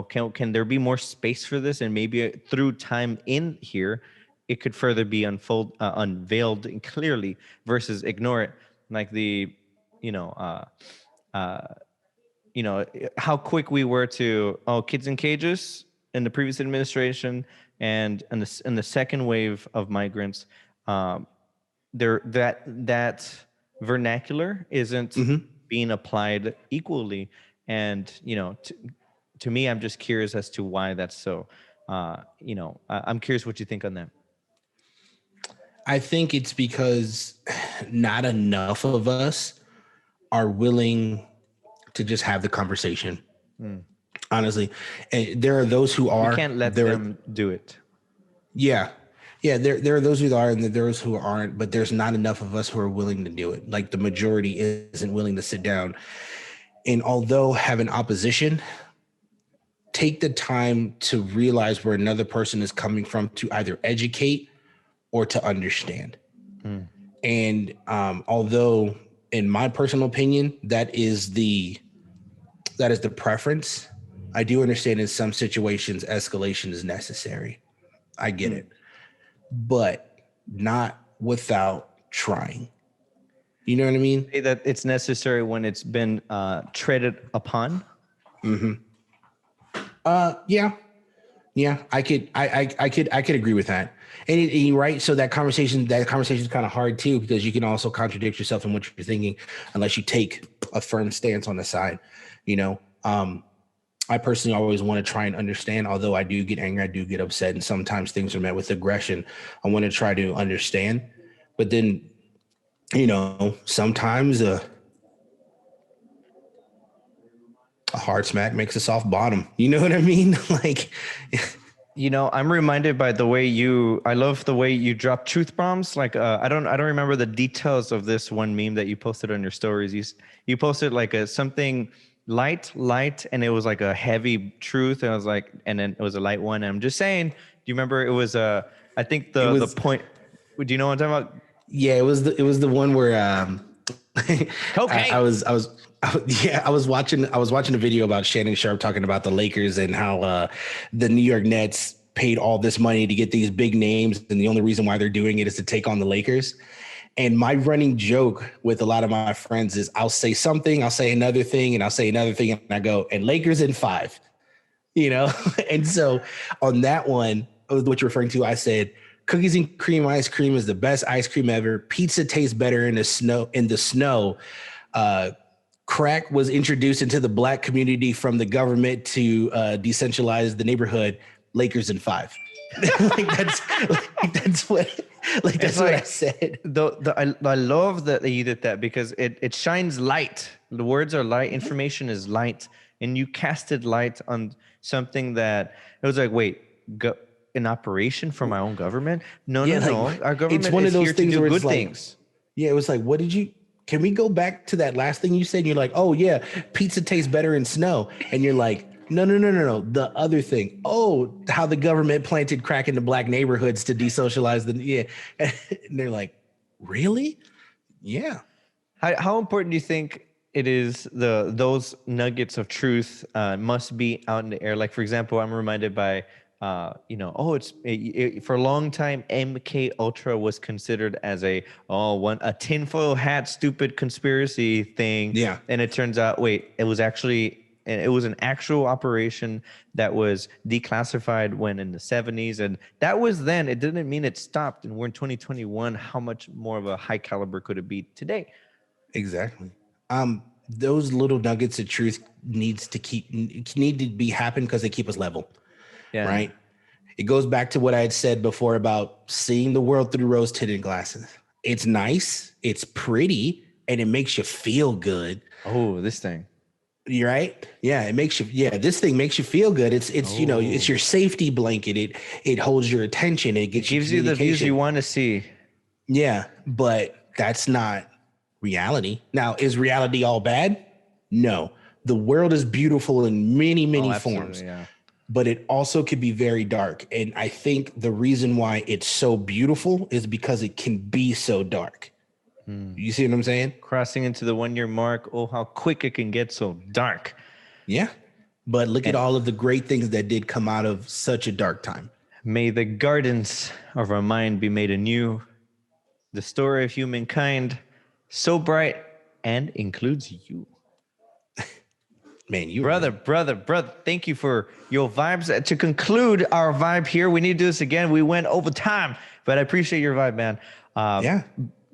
can there be more space for this? And maybe through time in here, it could further be unveiled and clearly versus ignore it, like how quick we were to kids in cages in the previous administration, and in the second wave of migrants, that vernacular isn't being applied equally. And to me, I'm just curious as to why that's so. I'm curious what you think on that. I think it's because not enough of us are willing to just have the conversation. Honestly, and there are those who are. You can't let them do it. Yeah. There are those who are, and there are those who aren't. But there's not enough of us who are willing to do it. Like the majority isn't willing to sit down. And although having opposition, take the time to realize where another person is coming from to either educate or to understand. And although, in my personal opinion, that is the preference, I do understand in some situations escalation is necessary. I get it, but not without trying. You know what I mean? Say that it's necessary when it's been treaded upon. Yeah, I could agree with that. And you're right. So that conversation is kind of hard too, because you can also contradict yourself in what you're thinking unless you take a firm stance on the side. I personally always want to try and understand, although I do get angry, I do get upset, and sometimes things are met with aggression. I want to try to understand, but then, sometimes a hard smack makes a soft bottom. You know what I mean? Like, I'm reminded by I love the way you drop truth bombs. Like, I don't remember the details of this one meme that you posted on your stories. You posted like something light, and it was like a heavy truth. And I was like, and then it was a light one. And I'm just saying, do you remember it was, I think the point, do you know what I'm talking about? Yeah, it was the one where, okay. I was Yeah, I was watching a video about Shannon Sharp talking about the Lakers and how the New York Nets paid all this money to get these big names, and the only reason why they're doing it is to take on the Lakers. And my running joke with a lot of my friends is I'll say something, I'll say another thing, and I'll say another thing, and I go, and Lakers in 5, you know? And so on that one, what you're referring to, I said, cookies and cream ice cream is the best ice cream ever. Pizza tastes better in the snow. Crack was introduced into the black community from the government to decentralize the neighborhood. Lakers in 5. That's what I said. I love that you did that because it shines light. The words are light. Information is light, and you casted light on something that it was like, wait, an operation for my own government? No. Our government it's one is of those here things to do where good it's like, things. Yeah, it was like, can we go back to that last thing you said? And you're like, oh yeah, pizza tastes better in snow. And you're like, no. The other thing. Oh, how the government planted crack into black neighborhoods to desocialize And they're like, really? Yeah. How important do you think it is those nuggets of truth must be out in the air? Like, for example, I'm reminded by for a long time, MK Ultra was considered as a tinfoil hat, stupid conspiracy thing. Yeah. And it turns out, it was an actual operation that was declassified when in the 70s. And that was then. It didn't mean it stopped. And we're in 2021. How much more of a high caliber could it be today? Exactly. Those little nuggets of truth need to be happen because they keep us level. Yeah. Right. It goes back to what I had said before about seeing the world through rose-tinted glasses. It's nice, it's pretty, and it makes you feel good. Oh, this thing. You're right. Yeah, this thing makes you feel good. It's it's your safety blanket. It holds your attention. It gives you the views you want to see. Yeah, but that's not reality. Now, is reality all bad? No. The world is beautiful in many, many forms. Yeah. But it also could be very dark. And I think the reason why it's so beautiful is because it can be so dark. You see what I'm saying? Crossing into the 1-year mark. Oh, how quick it can get so dark. Yeah. But look at all of the great things that did come out of such a dark time. May the gardens of our mind be made anew. The story of humankind so bright and includes you. Man, you brother, thank you for your vibes. To conclude our vibe here, we need to do this again. We went over time, but I appreciate your vibe, man. Yeah.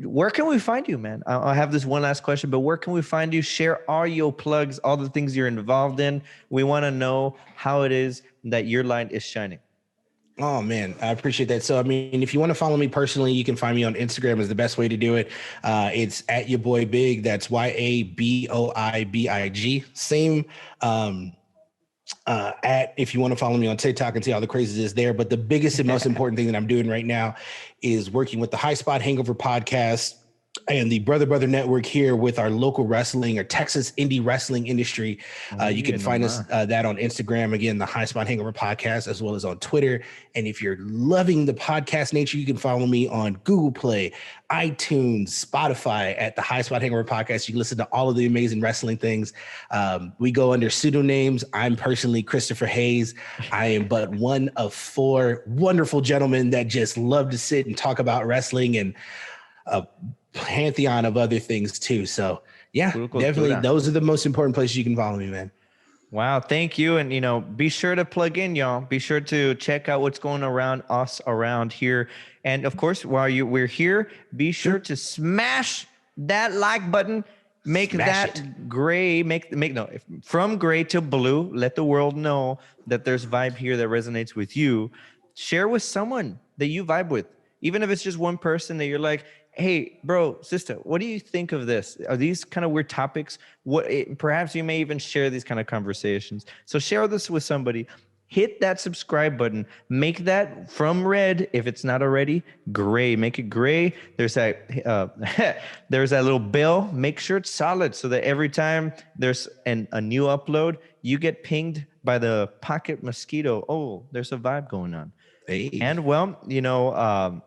Where can we find you, man? I have this one last question, but where can we find you? Share all your plugs, all the things you're involved in. We want to know how it is that your light is shining. Oh, man, I appreciate that. So, I mean, if you want to follow me personally, you can find me on Instagram is the best way to do it. It's at your boy Big. That's YABOIBIG. Same if you want to follow me on TikTok and see all the craziness there. But the biggest and most important thing that I'm doing right now is working with the High Spot Hangover podcast and the Brother Network here with our local wrestling or Texas indie wrestling industry. You can find us that on Instagram, again, the High Spot Hangover podcast, as well as on Twitter. And if you're loving the podcast nature, you can follow me on Google Play, iTunes, Spotify at the High Spot Hangover podcast. You can listen to all of the amazing wrestling things. We go under pseudonames. I'm personally Christopher Hayes. I am but one of 4 wonderful gentlemen that just love to sit and talk about wrestling and pantheon of other things too. So yeah, definitely those are the most important places you can follow me, man. Wow, thank you. And be sure to plug in, y'all. Be sure to check out what's going around us around here. And of course, while we're here, be sure to smash that like button. Make that gray, from gray to blue. Let the world know that there's vibe here that resonates with you. Share with someone that you vibe with, even if it's just one person that you're like, hey, bro, sister, what do you think of this? Are these kind of weird topics? Perhaps you may even share these kind of conversations. So share this with somebody. Hit that subscribe button. Make that from red, if it's not already, gray. Make it gray. There's that there's that little bell. Make sure it's solid so that every time there's a new upload, you get pinged by the pocket mosquito. Oh, there's a vibe going on. Hey. And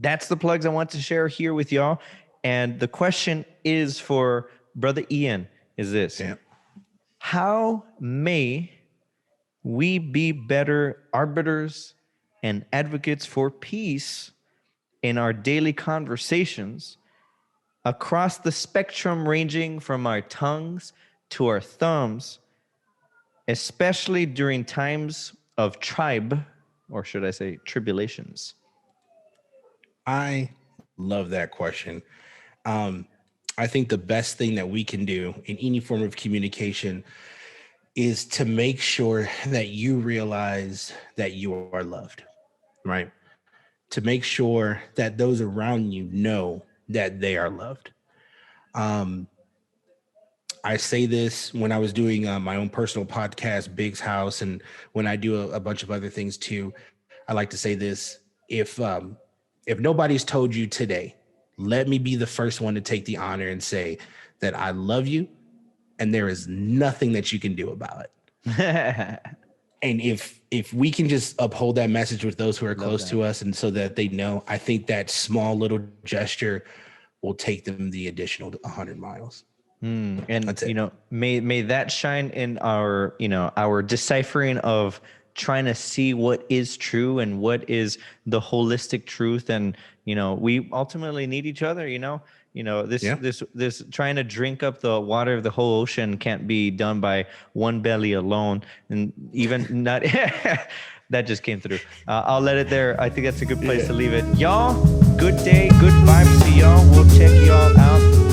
that's the plugs I want to share here with y'all. And the question is for Brother Ian, is this. Yeah. How may we be better arbiters and advocates for peace in our daily conversations across the spectrum, ranging from our tongues to our thumbs, especially during times of tribe, or should I say tribulations? I love that question. I think the best thing that we can do in any form of communication is to make sure that you realize that you are loved, right? To make sure that those around you know that they are loved. I say this when I was doing my own personal podcast, Big's House, and when I do a bunch of other things too. I like to say this: if nobody's told you today, let me be the first one to take the honor and say that I love you, and there is nothing that you can do about it. And if we can just uphold that message with those who are close to us, and so that they know, I think that small little gesture will take them the additional 100 miles. And may that shine in our our deciphering of trying to see what is true and what is the holistic truth. And we ultimately need each other. This trying to drink up the water of the whole ocean can't be done by one belly alone, and even not that just came through. I'll let it there. I think that's a good place to leave it. Y'all, good day, good vibes to y'all. We'll check y'all out